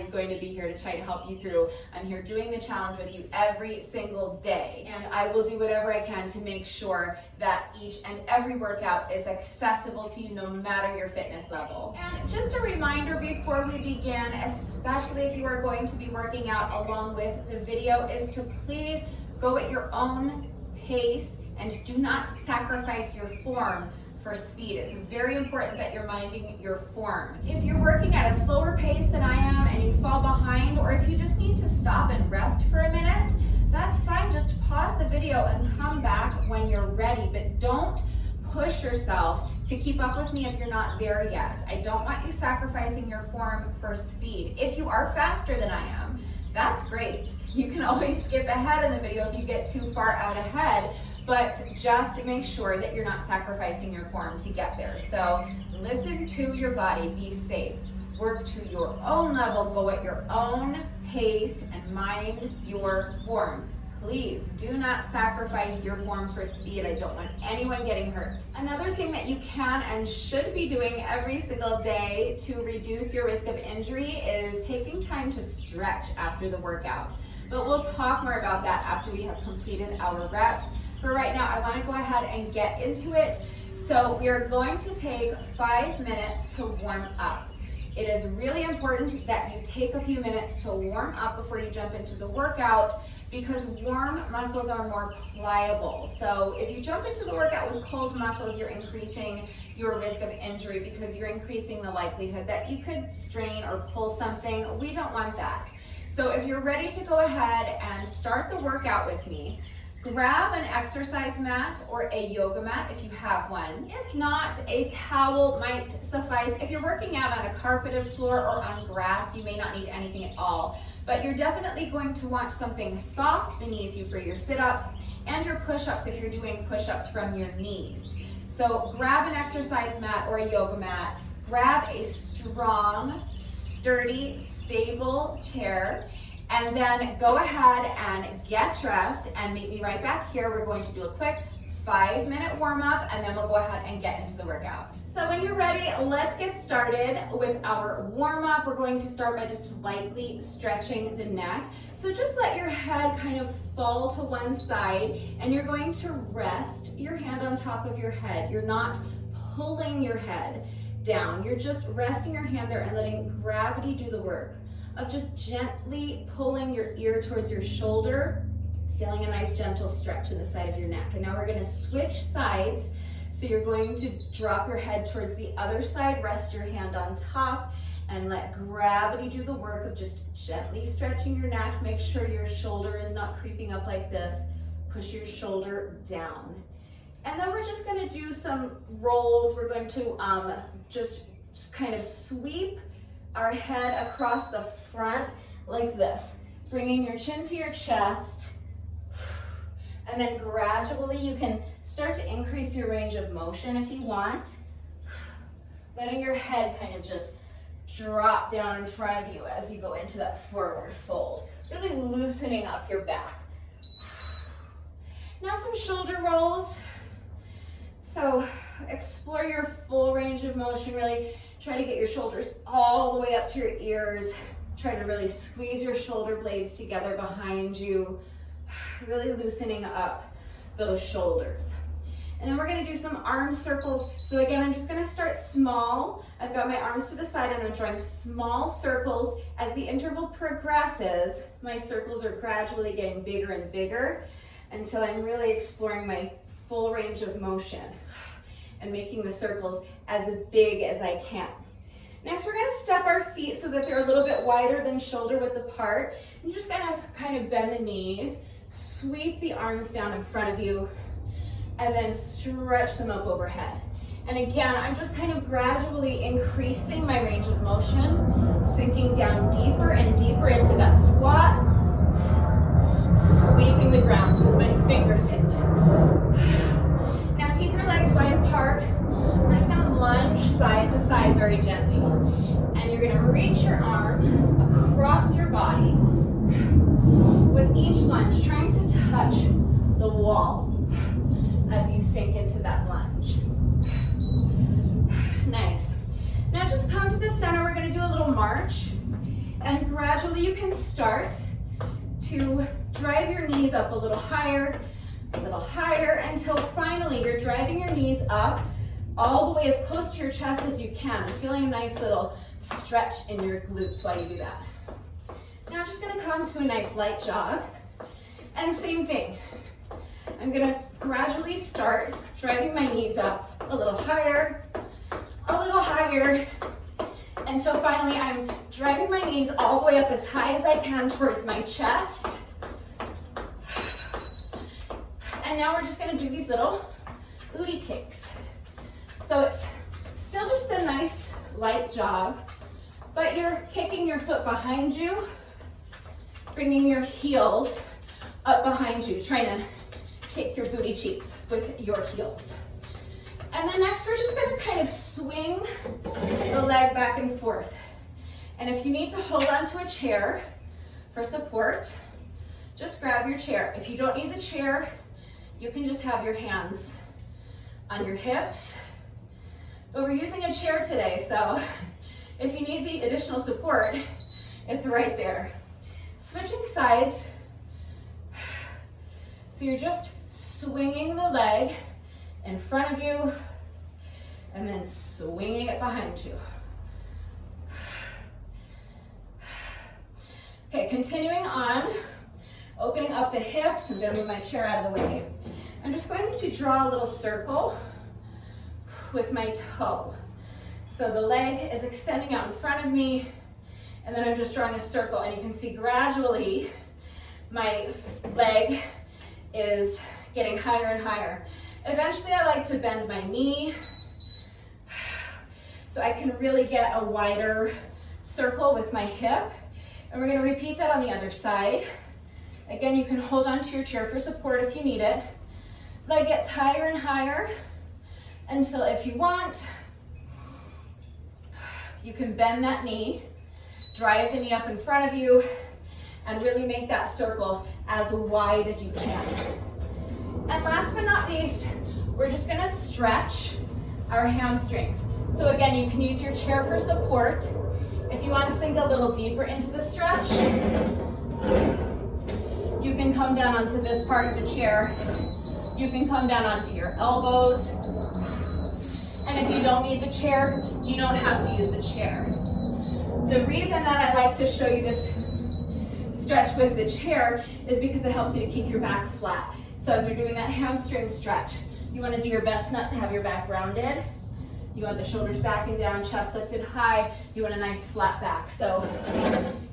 going to be here to try to help you through. I'm here doing the challenge with you every single day, and I will do whatever I can to make sure that each and every workout is accessible to you no matter your fitness level. And just a reminder before we begin, especially if you are going to be working out along with the video, is to please go at your own pace and do not sacrifice your form for speed. It's very important that you're minding your form. If you're working at a slower pace than I am and you fall behind, or if you just need to stop and rest for a minute, that's fine. Just pause the video and come back when you're ready, but don't push yourself to keep up with me if you're not there yet. I don't want you sacrificing your form for speed. If you are faster than I am, that's great. You can always skip ahead in the video if you get too far out ahead, but just make sure that you're not sacrificing your form to get there. So listen to your body, be safe. Work to your own level, go at your own pace, and mind your form. Please do not sacrifice your form for speed. I don't want anyone getting hurt. Another thing that you can and should be doing every single day to reduce your risk of injury is taking time to stretch after the workout. But we'll talk more about that after we have completed our reps. For right now, I want to go ahead and get into it. So we are going to take 5 minutes to warm up. It is really important that you take a few minutes to warm up before you jump into the workout, because warm muscles are more pliable. So if you jump into the workout with cold muscles, you're increasing your risk of injury because you're increasing the likelihood that you could strain or pull something. We don't want that. So if you're ready to go ahead and start the workout with me, grab an exercise mat or a yoga mat if you have one. If not, a towel might suffice. If you're working out on a carpeted floor or on grass, you may not need anything at all. But you're definitely going to want something soft beneath you for your sit-ups and your push-ups if you're doing push-ups from your knees. So grab an exercise mat or a yoga mat. Grab a strong, sturdy, stable chair. And then go ahead and get dressed and meet me right back here. We're going to do a quick 5-minute warm up, and then we'll go ahead and get into the workout. So when you're ready, let's get started with our warm up. We're going to start by just lightly stretching the neck. So just let your head kind of fall to one side, and you're going to rest your hand on top of your head. You're not pulling your head down. You're just resting your hand there and letting gravity do the work of just gently pulling your ear towards your shoulder, feeling a nice gentle stretch in the side of your neck. And now we're going to switch sides. So you're going to drop your head towards the other side, rest your hand on top, and let gravity do the work of just gently stretching your neck. Make sure your shoulder is not creeping up like this. Push your shoulder down. And then we're just going to do some rolls. We're going to just kind of sweep our head across the front like this, bringing your chin to your chest, and then gradually you can start to increase your range of motion if you want, letting your head kind of just drop down in front of you as you go into that forward fold, really loosening up your back. Now some shoulder rolls. So explore your full range of motion, really try to get your shoulders all the way up to your ears. Try to really squeeze your shoulder blades together behind you, really loosening up those shoulders. And then we're gonna do some arm circles. So again, I'm just gonna start small. I've got my arms to the side and I'm drawing small circles. As the interval progresses, my circles are gradually getting bigger and bigger until I'm really exploring my full range of motion and making the circles as big as I can. Next, we're gonna step our feet so that they're a little bit wider than shoulder width apart. And you're just gonna kind of bend the knees, sweep the arms down in front of you, and then stretch them up overhead. And again, I'm just kind of gradually increasing my range of motion, sinking down deeper and deeper into that squat, sweeping the ground with my fingertips. Now keep your legs wide apart. We're just gonna lunge side to side very gently. And you're gonna reach your arm across your body with each lunge, trying to touch the wall as you sink into that lunge. Nice. Now just come to the center. We're going to do a little march, and gradually you can start to drive your knees up a little higher, until finally you're driving your knees up all the way as close to your chest as you can, and feeling a nice little stretch in your glutes while you do that. Now I'm just going to come to a nice light jog, and same thing. I'm going to gradually start driving my knees up a little higher, until finally I'm driving my knees all the way up as high as I can towards my chest. And now we're just going to do these little booty kicks. So it's still just a nice light jog, but you're kicking your foot behind you, bringing your heels up behind you, trying to kick your booty cheeks with your heels. And then next we're just going to kind of swing the leg back and forth. And if you need to hold onto a chair for support, just grab your chair. If you don't need the chair, you can just have your hands on your hips. But we're using a chair today, so if you need the additional support, it's right there. Switching sides. So you're just swinging the leg in front of you and then swinging it behind you. Okay, continuing on, opening up the hips. I'm going to move my chair out of the way. I'm just going to draw a little circle with my toe. So the leg is extending out in front of me, and then I'm just drawing a circle, and you can see gradually my leg is getting higher and higher. Eventually I like to bend my knee so I can really get a wider circle with my hip. And we're going to repeat that on the other side. Again, you can hold on to your chair for support if you need it. Leg gets higher and higher until, if you want, you can bend that knee, drive the knee up in front of you, and really make that circle as wide as you can. And last but not least, we're just gonna stretch our hamstrings. So again, you can use your chair for support. If you want to sink a little deeper into the stretch, you can come down onto this part of the chair. You can come down onto your elbows. And if you don't need the chair, you don't have to use the chair. The reason that I like to show you this stretch with the chair is because it helps you to keep your back flat. So as you're doing that hamstring stretch, you want to do your best not to have your back rounded. You want the shoulders back and down, chest lifted high. You want a nice flat back. So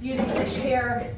using the chair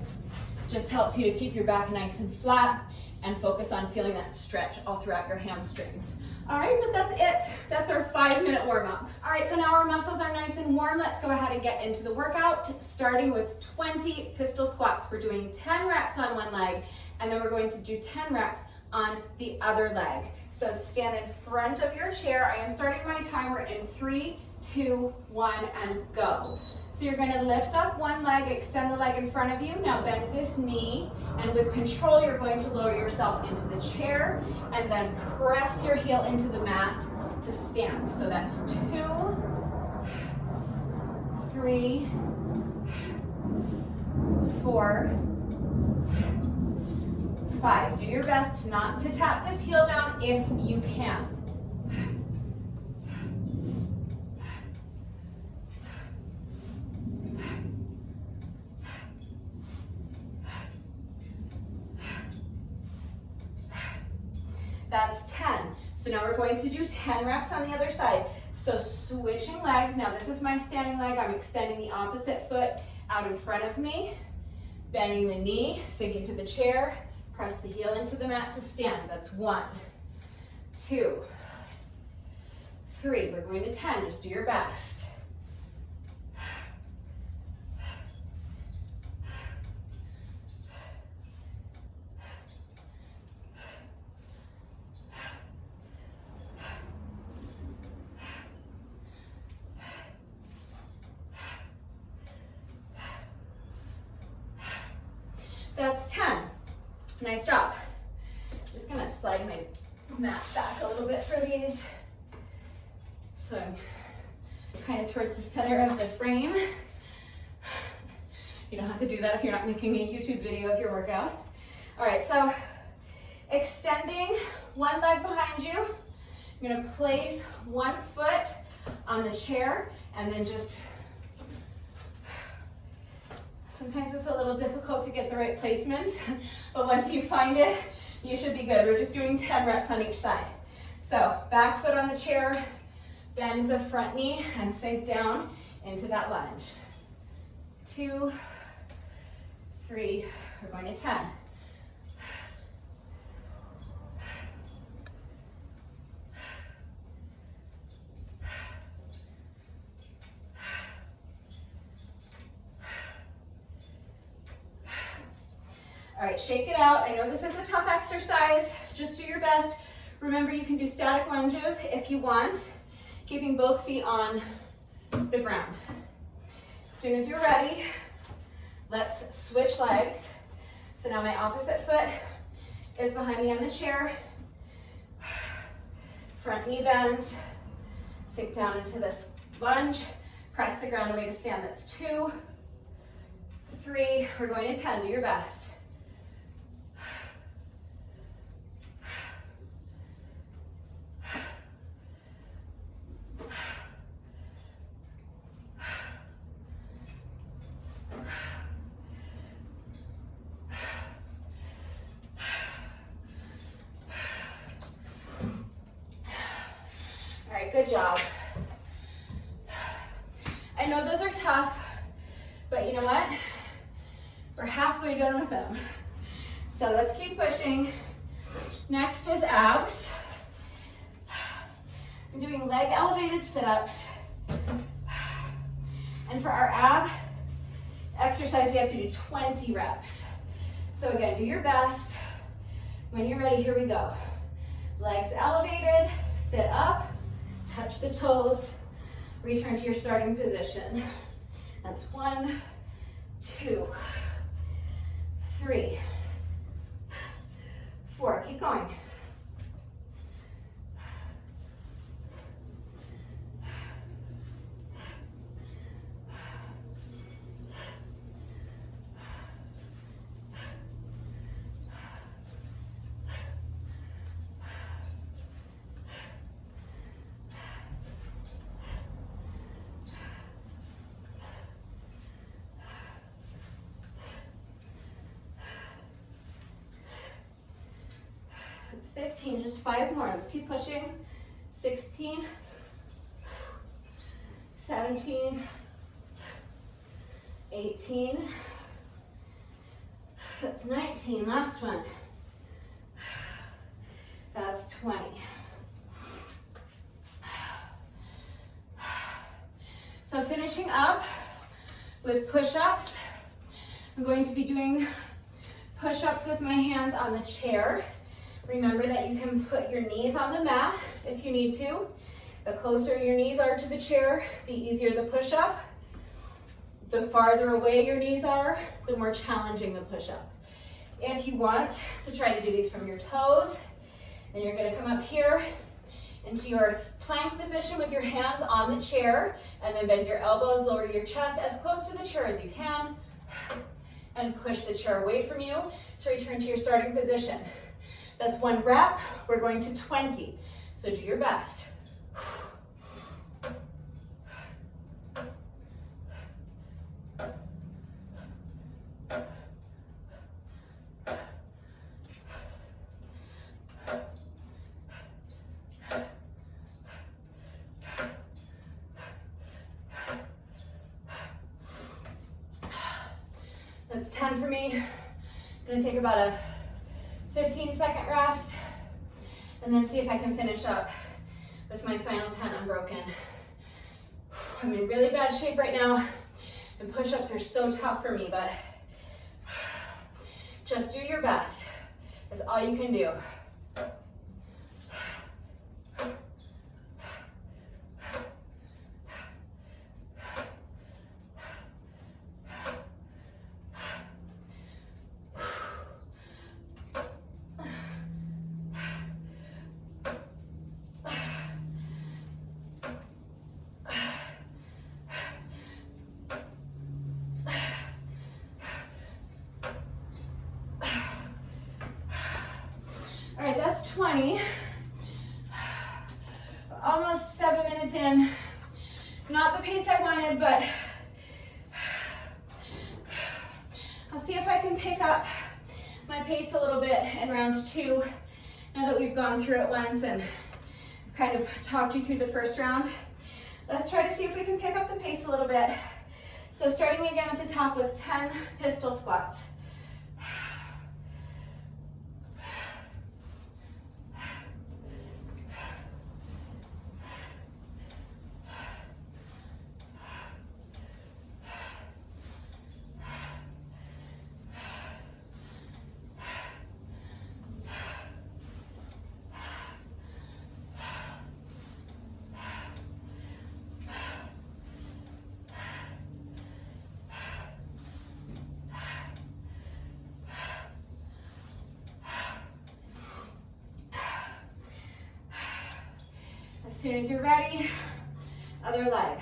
just helps you to keep your back nice and flat and focus on feeling that stretch all throughout your hamstrings. All right, but that's it. That's our 5-minute warm up. All right, so now our muscles are nice and warm. Let's go ahead and get into the workout, starting with 20 pistol squats. We're doing 10 reps on one leg, and then we're going to do 10 reps on the other leg. So stand in front of your chair. I am starting my timer in 3, 2, 1, and go. So you're going to lift up one leg, extend the leg in front of you. Now bend this knee, and with control, you're going to lower yourself into the chair, and then press your heel into the mat to stand. So that's 2, 3, 4, 5. Do your best not to tap this heel down if you can. That's 10. So now we're going to do 10 reps on the other side. So switching legs. Now this is my standing leg. I'm extending the opposite foot out in front of me, bending the knee, sinking to the chair, press the heel into the mat to stand. That's 1, 2, 3. We're going to 10. Just do your best. That's 10. Nice job. I'm just gonna slide my mat back a little bit for these. So I'm kind of towards the center of the frame. You don't have to do that if you're not making a YouTube video of your workout. All right, so extending one leg behind you. You're gonna place one foot on the chair and then just, sometimes it's a little difficult to get the right placement, but once you find it, you should be good. We're just doing 10 reps on each side. So back foot on the chair, bend the front knee and sink down into that lunge. 2, 3, we're going to 10. All right, shake it out. I know this is a tough exercise. Just do your best. Remember, you can do static lunges if you want, keeping both feet on the ground. As soon as you're ready, let's switch legs. So now my opposite foot is behind me on the chair. Front knee bends. Sink down into this lunge. Press the ground away to stand. That's 2, 3. We're going to 10. Do your best. Good job. I know those are tough, but you know what? We're halfway done with them. So let's keep pushing. Next is abs. I'm doing leg elevated sit-ups. And for our ab exercise, we have to do 20 reps. So again, do your best. When you're ready, here we go. Legs elevated, sit up. Touch the toes, return to your starting position. That's 1, 2, 3, 4. Keep going. It's 15, just 5 more. Let's keep pushing. 16, 17, 18, that's 19, last one. That's 20. So finishing up with push-ups. I'm going to be doing push-ups with my hands on the chair. Remember that you can put your knees on the mat if you need to. The closer your knees are to the chair, the easier the push-up. The farther away your knees are, the more challenging the push-up. If you want to try to do these from your toes, then you're gonna come up here into your plank position with your hands on the chair, and then bend your elbows, lower your chest as close to the chair as you can, and push the chair away from you to return to your starting position. That's 1 rep. We're going to 20. So do your best. That's 10 for me. I'm gonna take about a 15-second rest, and then see if I can finish up with my final 10 unbroken. I'm in really bad shape right now, and push-ups are so tough for me, but just do your best. That's all you can do. 20. Almost 7 minutes in. Not the pace I wanted, but I'll see if I can pick up my pace a little bit in round 2, now that we've gone through it once and kind of talked you through the first round. Let's try to see if we can pick up the pace a little bit. So starting again at the top with 10 pistol squats. As soon as you're ready, other leg.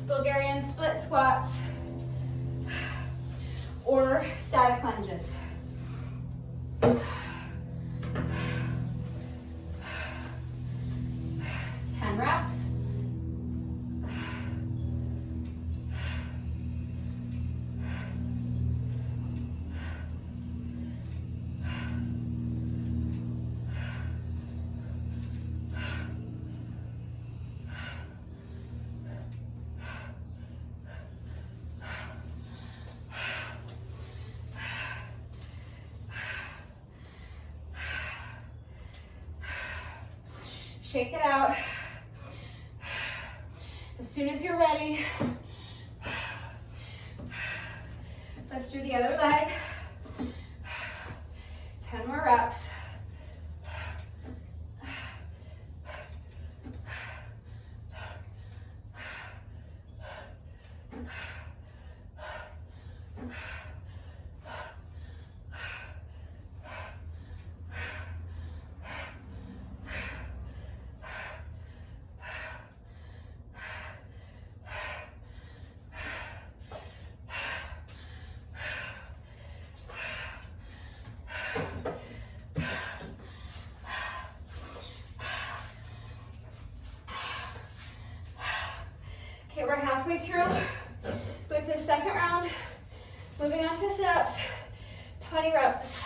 Bulgarian split squats or static lunges. 10 reps. Shake it out. As soon as you're ready, let's do the other leg. 10 more reps. Okay, we're halfway through with the second round. Moving on to sit-ups, 20 reps.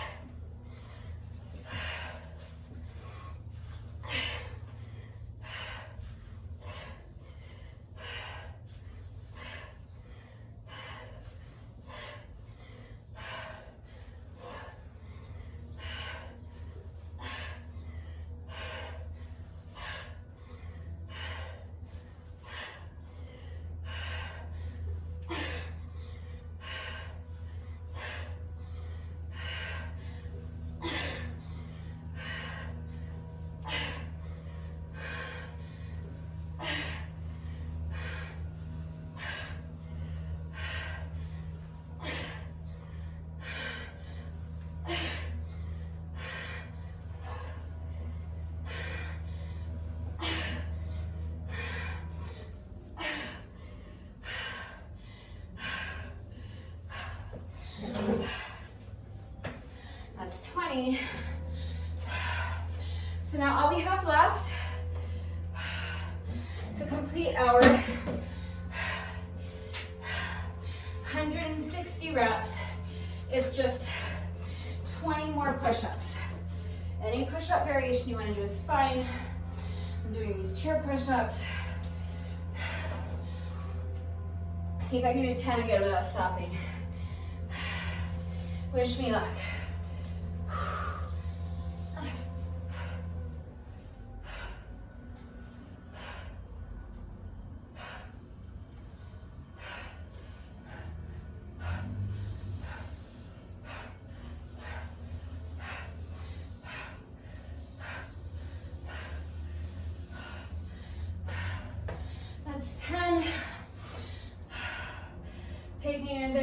That's 20. So now all we have left to complete our 160 reps is just 20 more push-ups. Any push-up variation you want to do is fine. I'm doing these chair push-ups. See if I can do 10 again without stopping. Wish me luck.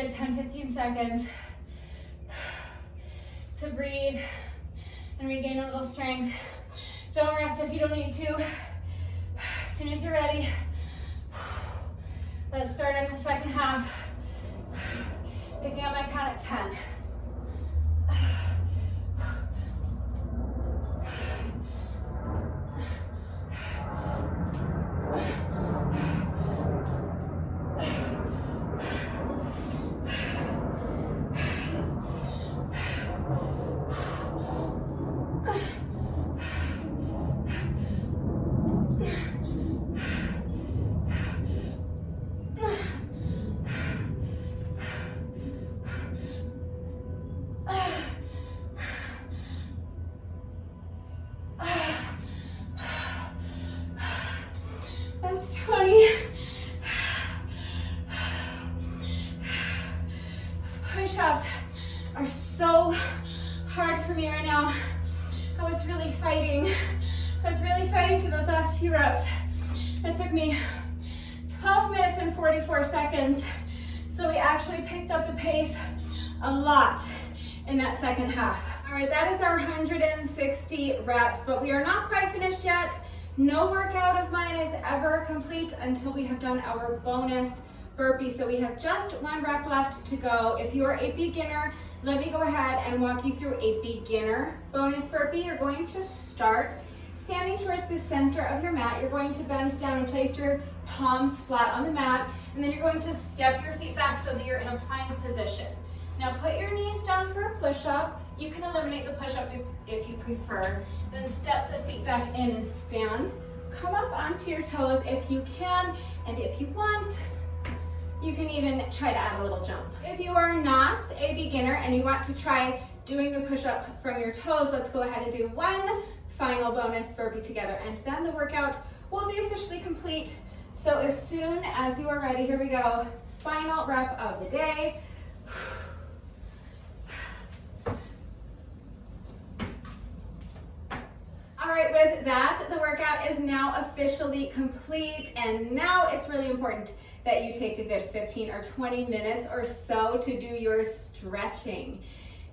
good 10-15 seconds to breathe and regain a little strength. Don't rest if you don't need to. As soon as you're ready, let's start on the second half. Picking up my count at 10. That's 20. Push-ups are so hard for me right now. I was really fighting for those last few reps. It took me 12 minutes and 44 seconds. So we actually picked up the pace a lot in that second half. All right, that is our 160 reps, but we are not quite finished yet. No workout of mine is ever complete until we have done our bonus burpee. So we have just 1 rep left to go. If you're a beginner, let me go ahead and walk you through a beginner bonus burpee. You're going to start standing towards the center of your mat. You're going to bend down and place your palms flat on the mat, and then you're going to step your feet back so that you're in a plank position. Now put your knees down for a push-up. You can eliminate the push-up if you prefer. Then step the feet back in and stand. Come up onto your toes if you can, and if you want, you can even try to add a little jump. If you are not a beginner and you want to try doing the push-up from your toes, let's go ahead and do 1 final bonus burpee together, and then the workout will be officially complete. So as soon as you are ready, here we go. Final rep of the day. All right, with that, the workout is now officially complete, and now it's really important that you take a good 15 or 20 minutes or so to do your stretching.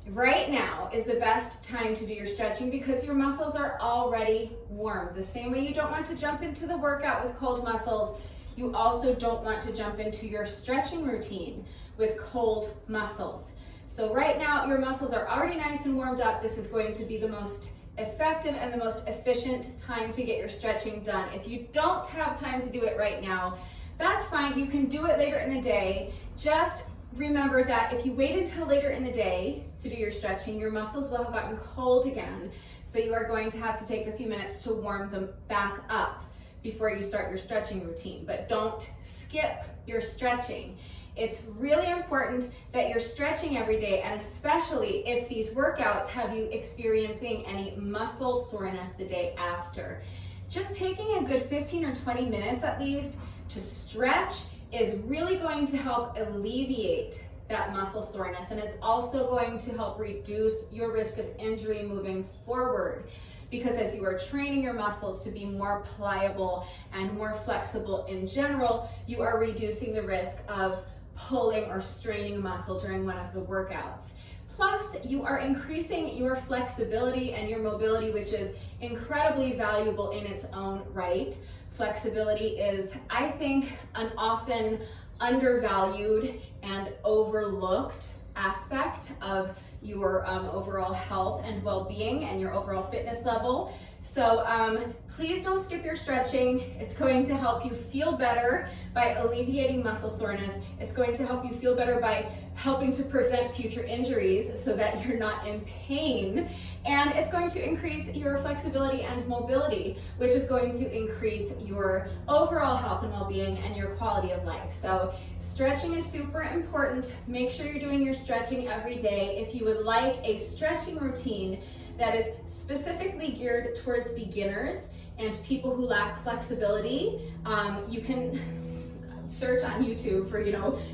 Right now is the best time to do your stretching because your muscles are already warm. The same way you don't want to jump into the workout with cold muscles, you also don't want to jump into your stretching routine with cold muscles. So right now, your muscles are already nice and warmed up. This is going to be the most effective and the most efficient time to get your stretching done. If you don't have time to do it right now, that's fine. You can do it later in the day. Just remember that if you wait until later in the day to do your stretching, your muscles will have gotten cold again. So you are going to have to take a few minutes to warm them back up before you start your stretching routine. But don't skip your stretching. It's really important that you're stretching every day, and especially if these workouts have you experiencing any muscle soreness the day after. Just taking a good 15 or 20 minutes at least to stretch is really going to help alleviate that muscle soreness, and it's also going to help reduce your risk of injury moving forward, because as you are training your muscles to be more pliable and more flexible in general, you are reducing the risk of pulling or straining a muscle during one of the workouts. Plus, you are increasing your flexibility and your mobility, which is incredibly valuable in its own right. Flexibility is, I think, an often undervalued and overlooked aspect of your overall health and well-being and your overall fitness level. So please don't skip your stretching. It's going to help you feel better by alleviating muscle soreness. It's going to help you feel better by helping to prevent future injuries so that you're not in pain. And it's going to increase your flexibility and mobility, which is going to increase your overall health and well-being and your quality of life. So stretching is super important. Make sure you're doing your stretching every day. If you would like a stretching routine that is specifically geared towards beginners and people who lack flexibility, you can search on YouTube for,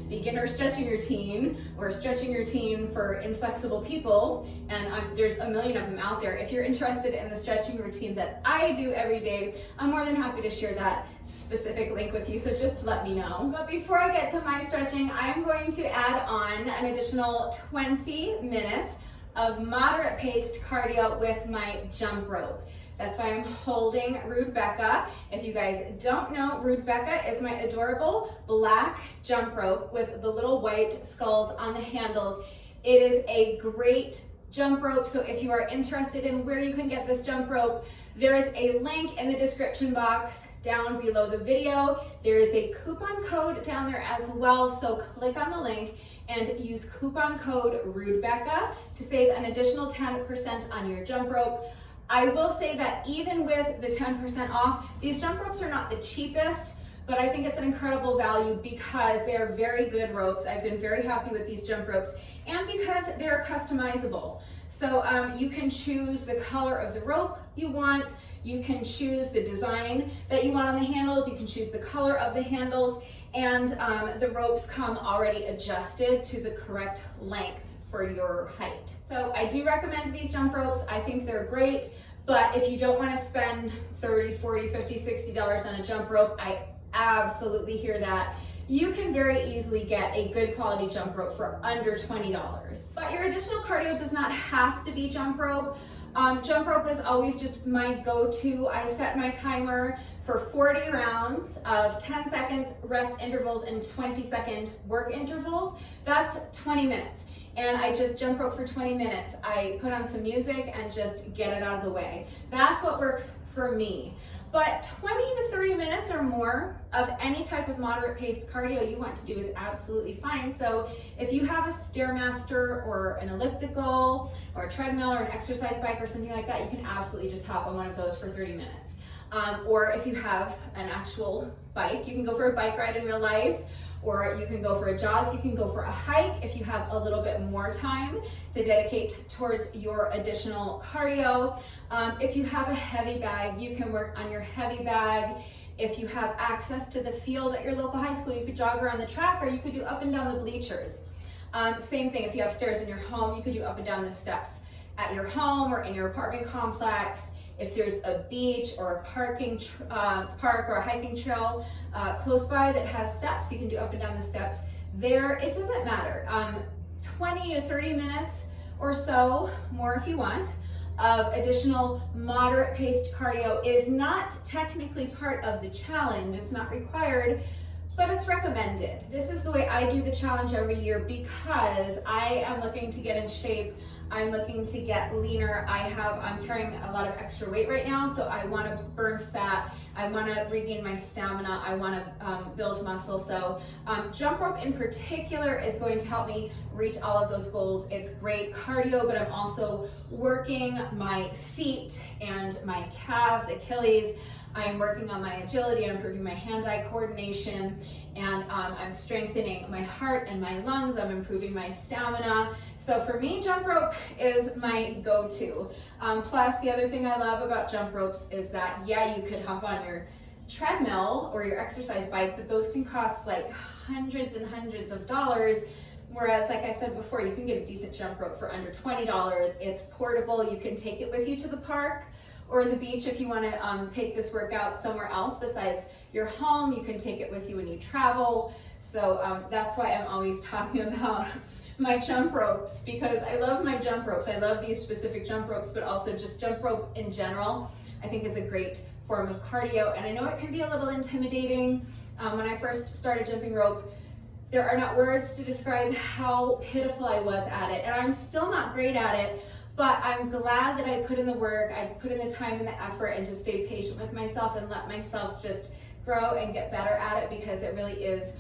beginner stretching routine or stretching routine for inflexible people, and there's a million of them out there. If you're interested in the stretching routine that I do every day, I'm more than happy to share that specific link with you, so just let me know. But before I get to my stretching, I'm going to add on an additional 20 minutes of moderate paced cardio with my jump rope. That's why I'm holding Rude Becca. If you guys don't know, Rude Becca is my adorable black jump rope with the little white skulls on the handles. It is a great jump rope, so if you are interested in where you can get this jump rope, there is a link in the description box down below the video. There is a coupon code down there as well, so click on the link and use coupon code RUDEBECCA to save an additional 10% on your jump rope. I will say that even with the 10% off, these jump ropes are not the cheapest, but I think it's an incredible value because they are very good ropes. I've been very happy with these jump ropes, and because they're customizable. So you can choose the color of the rope you want, you can choose the design that you want on the handles, you can choose the color of the handles, and the ropes come already adjusted to the correct length for your height. So I do recommend these jump ropes. I think they're great, but if you don't want to spend $30, $40, $50, $60 on a jump rope, I absolutely hear that. You can very easily get a good quality jump rope for under $20. But your additional cardio does not have to be jump rope. Jump rope is always just my go-to. I set my timer for 40 rounds of 10 seconds rest intervals and 20-second work intervals. That's 20 minutes. And I just jump rope for 20 minutes. I put on some music and just get it out of the way. That's what works for me. But 20 to 30 minutes or more of any type of moderate paced cardio you want to do is absolutely fine. So if you have a Stairmaster or an elliptical or a treadmill or an exercise bike or something like that, you can absolutely just hop on one of those for 30 minutes. Or if you have an actual bike, you can go for a bike ride in real life, or you can go for a jog, you can go for a hike if you have a little bit more time to dedicate towards your additional cardio. If you have a heavy bag, you can work on your heavy bag. If you have access to the field at your local high school, you could jog around the track, or you could do up and down the bleachers. Same thing, if you have stairs in your home, you could do up and down the steps at your home or in your apartment complex. If there's a beach or a parking park or a hiking trail close by that has steps, you can do up and down the steps there. It doesn't matter. 20 to 30 minutes or so, more if you want, of additional moderate paced cardio is not technically part of the challenge. It's not required, but it's recommended. This is the way I do the challenge every year because I am looking to get in shape. I'm looking to get leaner. I'm carrying a lot of extra weight right now, so I want to burn fat. I want to regain my stamina. I want to build muscle. So jump rope in particular is going to help me reach all of those goals. It's great cardio, but I'm also working my feet and my calves, Achilles. I am working on my agility, I'm improving my hand-eye coordination, and I'm strengthening my heart and my lungs. I'm improving my stamina. So for me, jump rope is my go-to. Plus, the other thing I love about jump ropes is that, yeah, you could hop on your treadmill or your exercise bike, but those can cost like hundreds and hundreds of dollars. Whereas, like I said before, you can get a decent jump rope for under $20. It's portable. You can take it with you to the park or the beach if you want to take this workout somewhere else besides your home. You can take it with you when you travel. So that's why I'm always talking about my jump ropes, because I love my jump ropes. I love these specific jump ropes, but also just jump rope in general, I think is a great form of cardio. And I know it can be a little intimidating. When I first started jumping rope, there are not words to describe how pitiful I was at it. And I'm still not great at it, but I'm glad that I put in the work, I put in the time and the effort, and just stayed patient with myself and let myself just grow and get better at it, because it really is,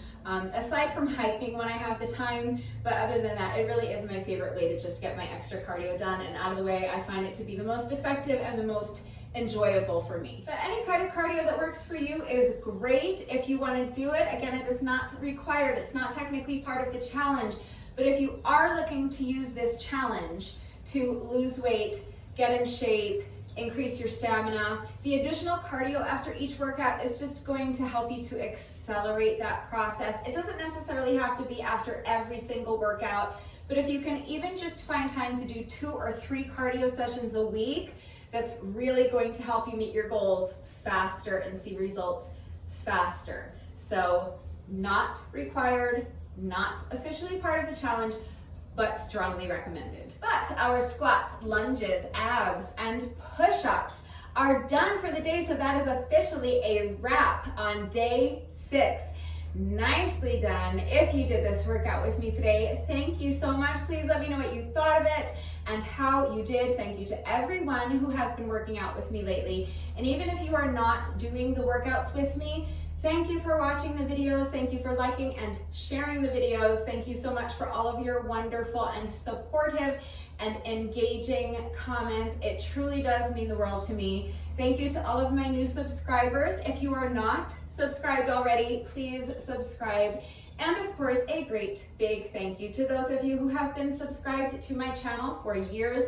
aside from hiking when I have the time, but other than that, it really is my favorite way to just get my extra cardio done and out of the way. I find it to be the most effective and the most enjoyable for me. But any kind of cardio that works for you is great. If you want to do it, again, it is not required. It's not technically part of the challenge. But if you are looking to use this challenge to lose weight, get in shape, increase your stamina. The additional cardio after each workout is just going to help you to accelerate that process. It doesn't necessarily have to be after every single workout, but if you can even just find time to do 2 or 3 cardio sessions a week, that's really going to help you meet your goals faster and see results faster. So not required, not officially part of the challenge, but strongly recommended. But our squats, lunges, abs, and push-ups are done for the day, so that is officially a wrap on day 6. Nicely done. If you did this workout with me today, thank you so much. Please let me know what you thought of it and how you did. Thank you to everyone who has been working out with me lately. And even if you are not doing the workouts with me, thank you for watching the videos. Thank you for liking and sharing the videos. Thank you so much for all of your wonderful and supportive and engaging comments. It truly does mean the world to me. Thank you to all of my new subscribers. If you are not subscribed already, please subscribe. And of course, a great big thank you to those of you who have been subscribed to my channel for years.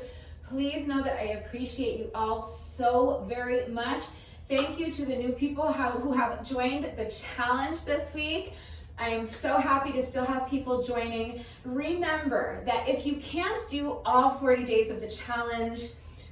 Please know that I appreciate you all so very much. Thank you to the new people who have joined the challenge this week. I am so happy to still have people joining. Remember that if you can't do all 40 days of the challenge,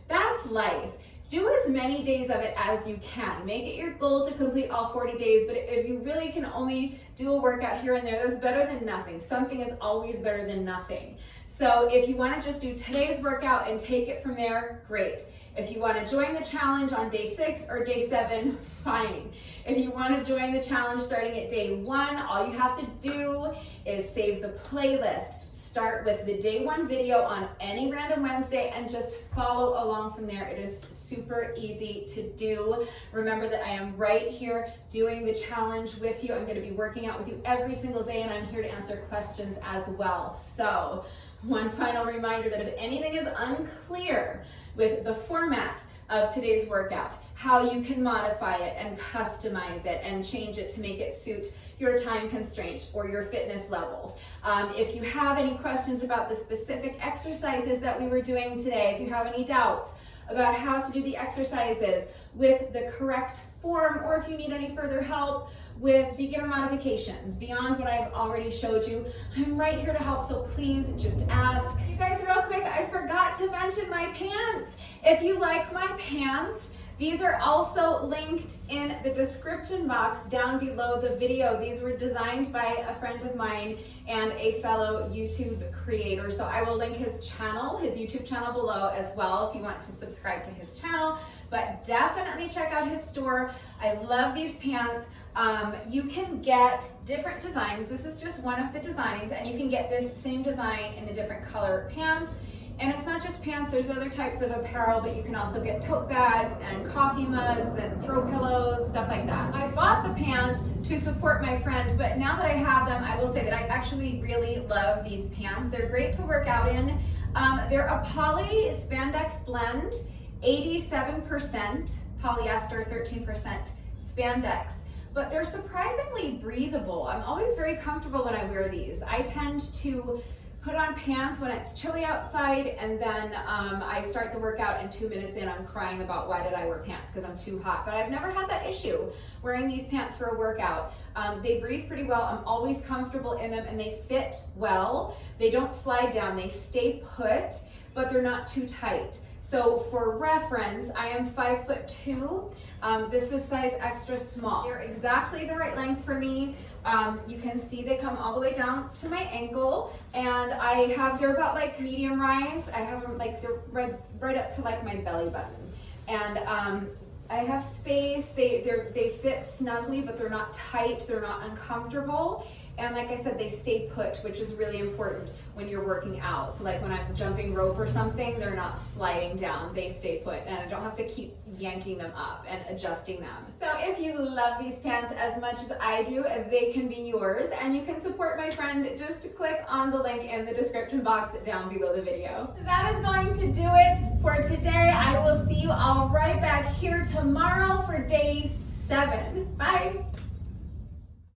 that's life. Do as many days of it as you can. Make it your goal to complete all 40 days, but if you really can only do a workout here and there, that's better than nothing. Something is always better than nothing. So if you want to just do today's workout and take it from there, great. If you want to join the challenge on day 6 or day 7, fine. If you want to join the challenge starting at day 1, all you have to do is save the playlist. Start with the day 1 video on any random Wednesday and just follow along from there. It is super easy to do. Remember that I am right here doing the challenge with you. I'm going to be working out with you every single day, and I'm here to answer questions as well. So, one final reminder that if anything is unclear with the format of today's workout, how you can modify it and customize it and change it to make it suit your time constraints or your fitness levels. If you have any questions about the specific exercises that we were doing today, if you have any doubts about how to do the exercises with the correct form, or if you need any further help with beginner modifications beyond what I've already showed you, I'm right here to help, so please just ask. You guys, real quick, I forgot to mention my pants. If you like my pants, these are also linked in the description box down below the video. These were designed by a friend of mine and a fellow YouTube creator. So I will link his channel, his YouTube channel below as well if you want to subscribe to his channel. But definitely check out his store. I love these pants. You can get different designs. This is just one of the designs, and you can get this same design in a different color pants. And it's not just pants, there's other types of apparel, but you can also get tote bags and coffee mugs and throw pillows, stuff like that. I bought the pants to support my friend, but now that I have them, I will say that I actually really love these pants. They're great to work out in. They're a poly spandex blend, 87% polyester, 13% spandex. But they're surprisingly breathable. I'm always very comfortable when I wear these. I tend to put on pants when it's chilly outside, and then I start the workout, and 2 minutes in I'm crying about why did I wear pants because I'm too hot. But I've never had that issue wearing these pants for a workout. They breathe pretty well. I'm always comfortable in them, and they fit well. They don't slide down, they stay put, but they're not too tight. So for reference, I am 5'2". This is size extra small. They're exactly the right length for me. You can see they come all the way down to my ankle, and they're about like medium rise. I have them like they're right up to like my belly button, and I have space. They fit snugly, but they're not tight. They're not uncomfortable. And like I said, they stay put, which is really important when you're working out. So like when I'm jumping rope or something, they're not sliding down, they stay put, and I don't have to keep yanking them up and adjusting them. So if you love these pants as much as I do, they can be yours, and you can support my friend. Just click on the link in the description box down below the video. That is going to do it for today. I will see you all right back here tomorrow for day 7. Bye.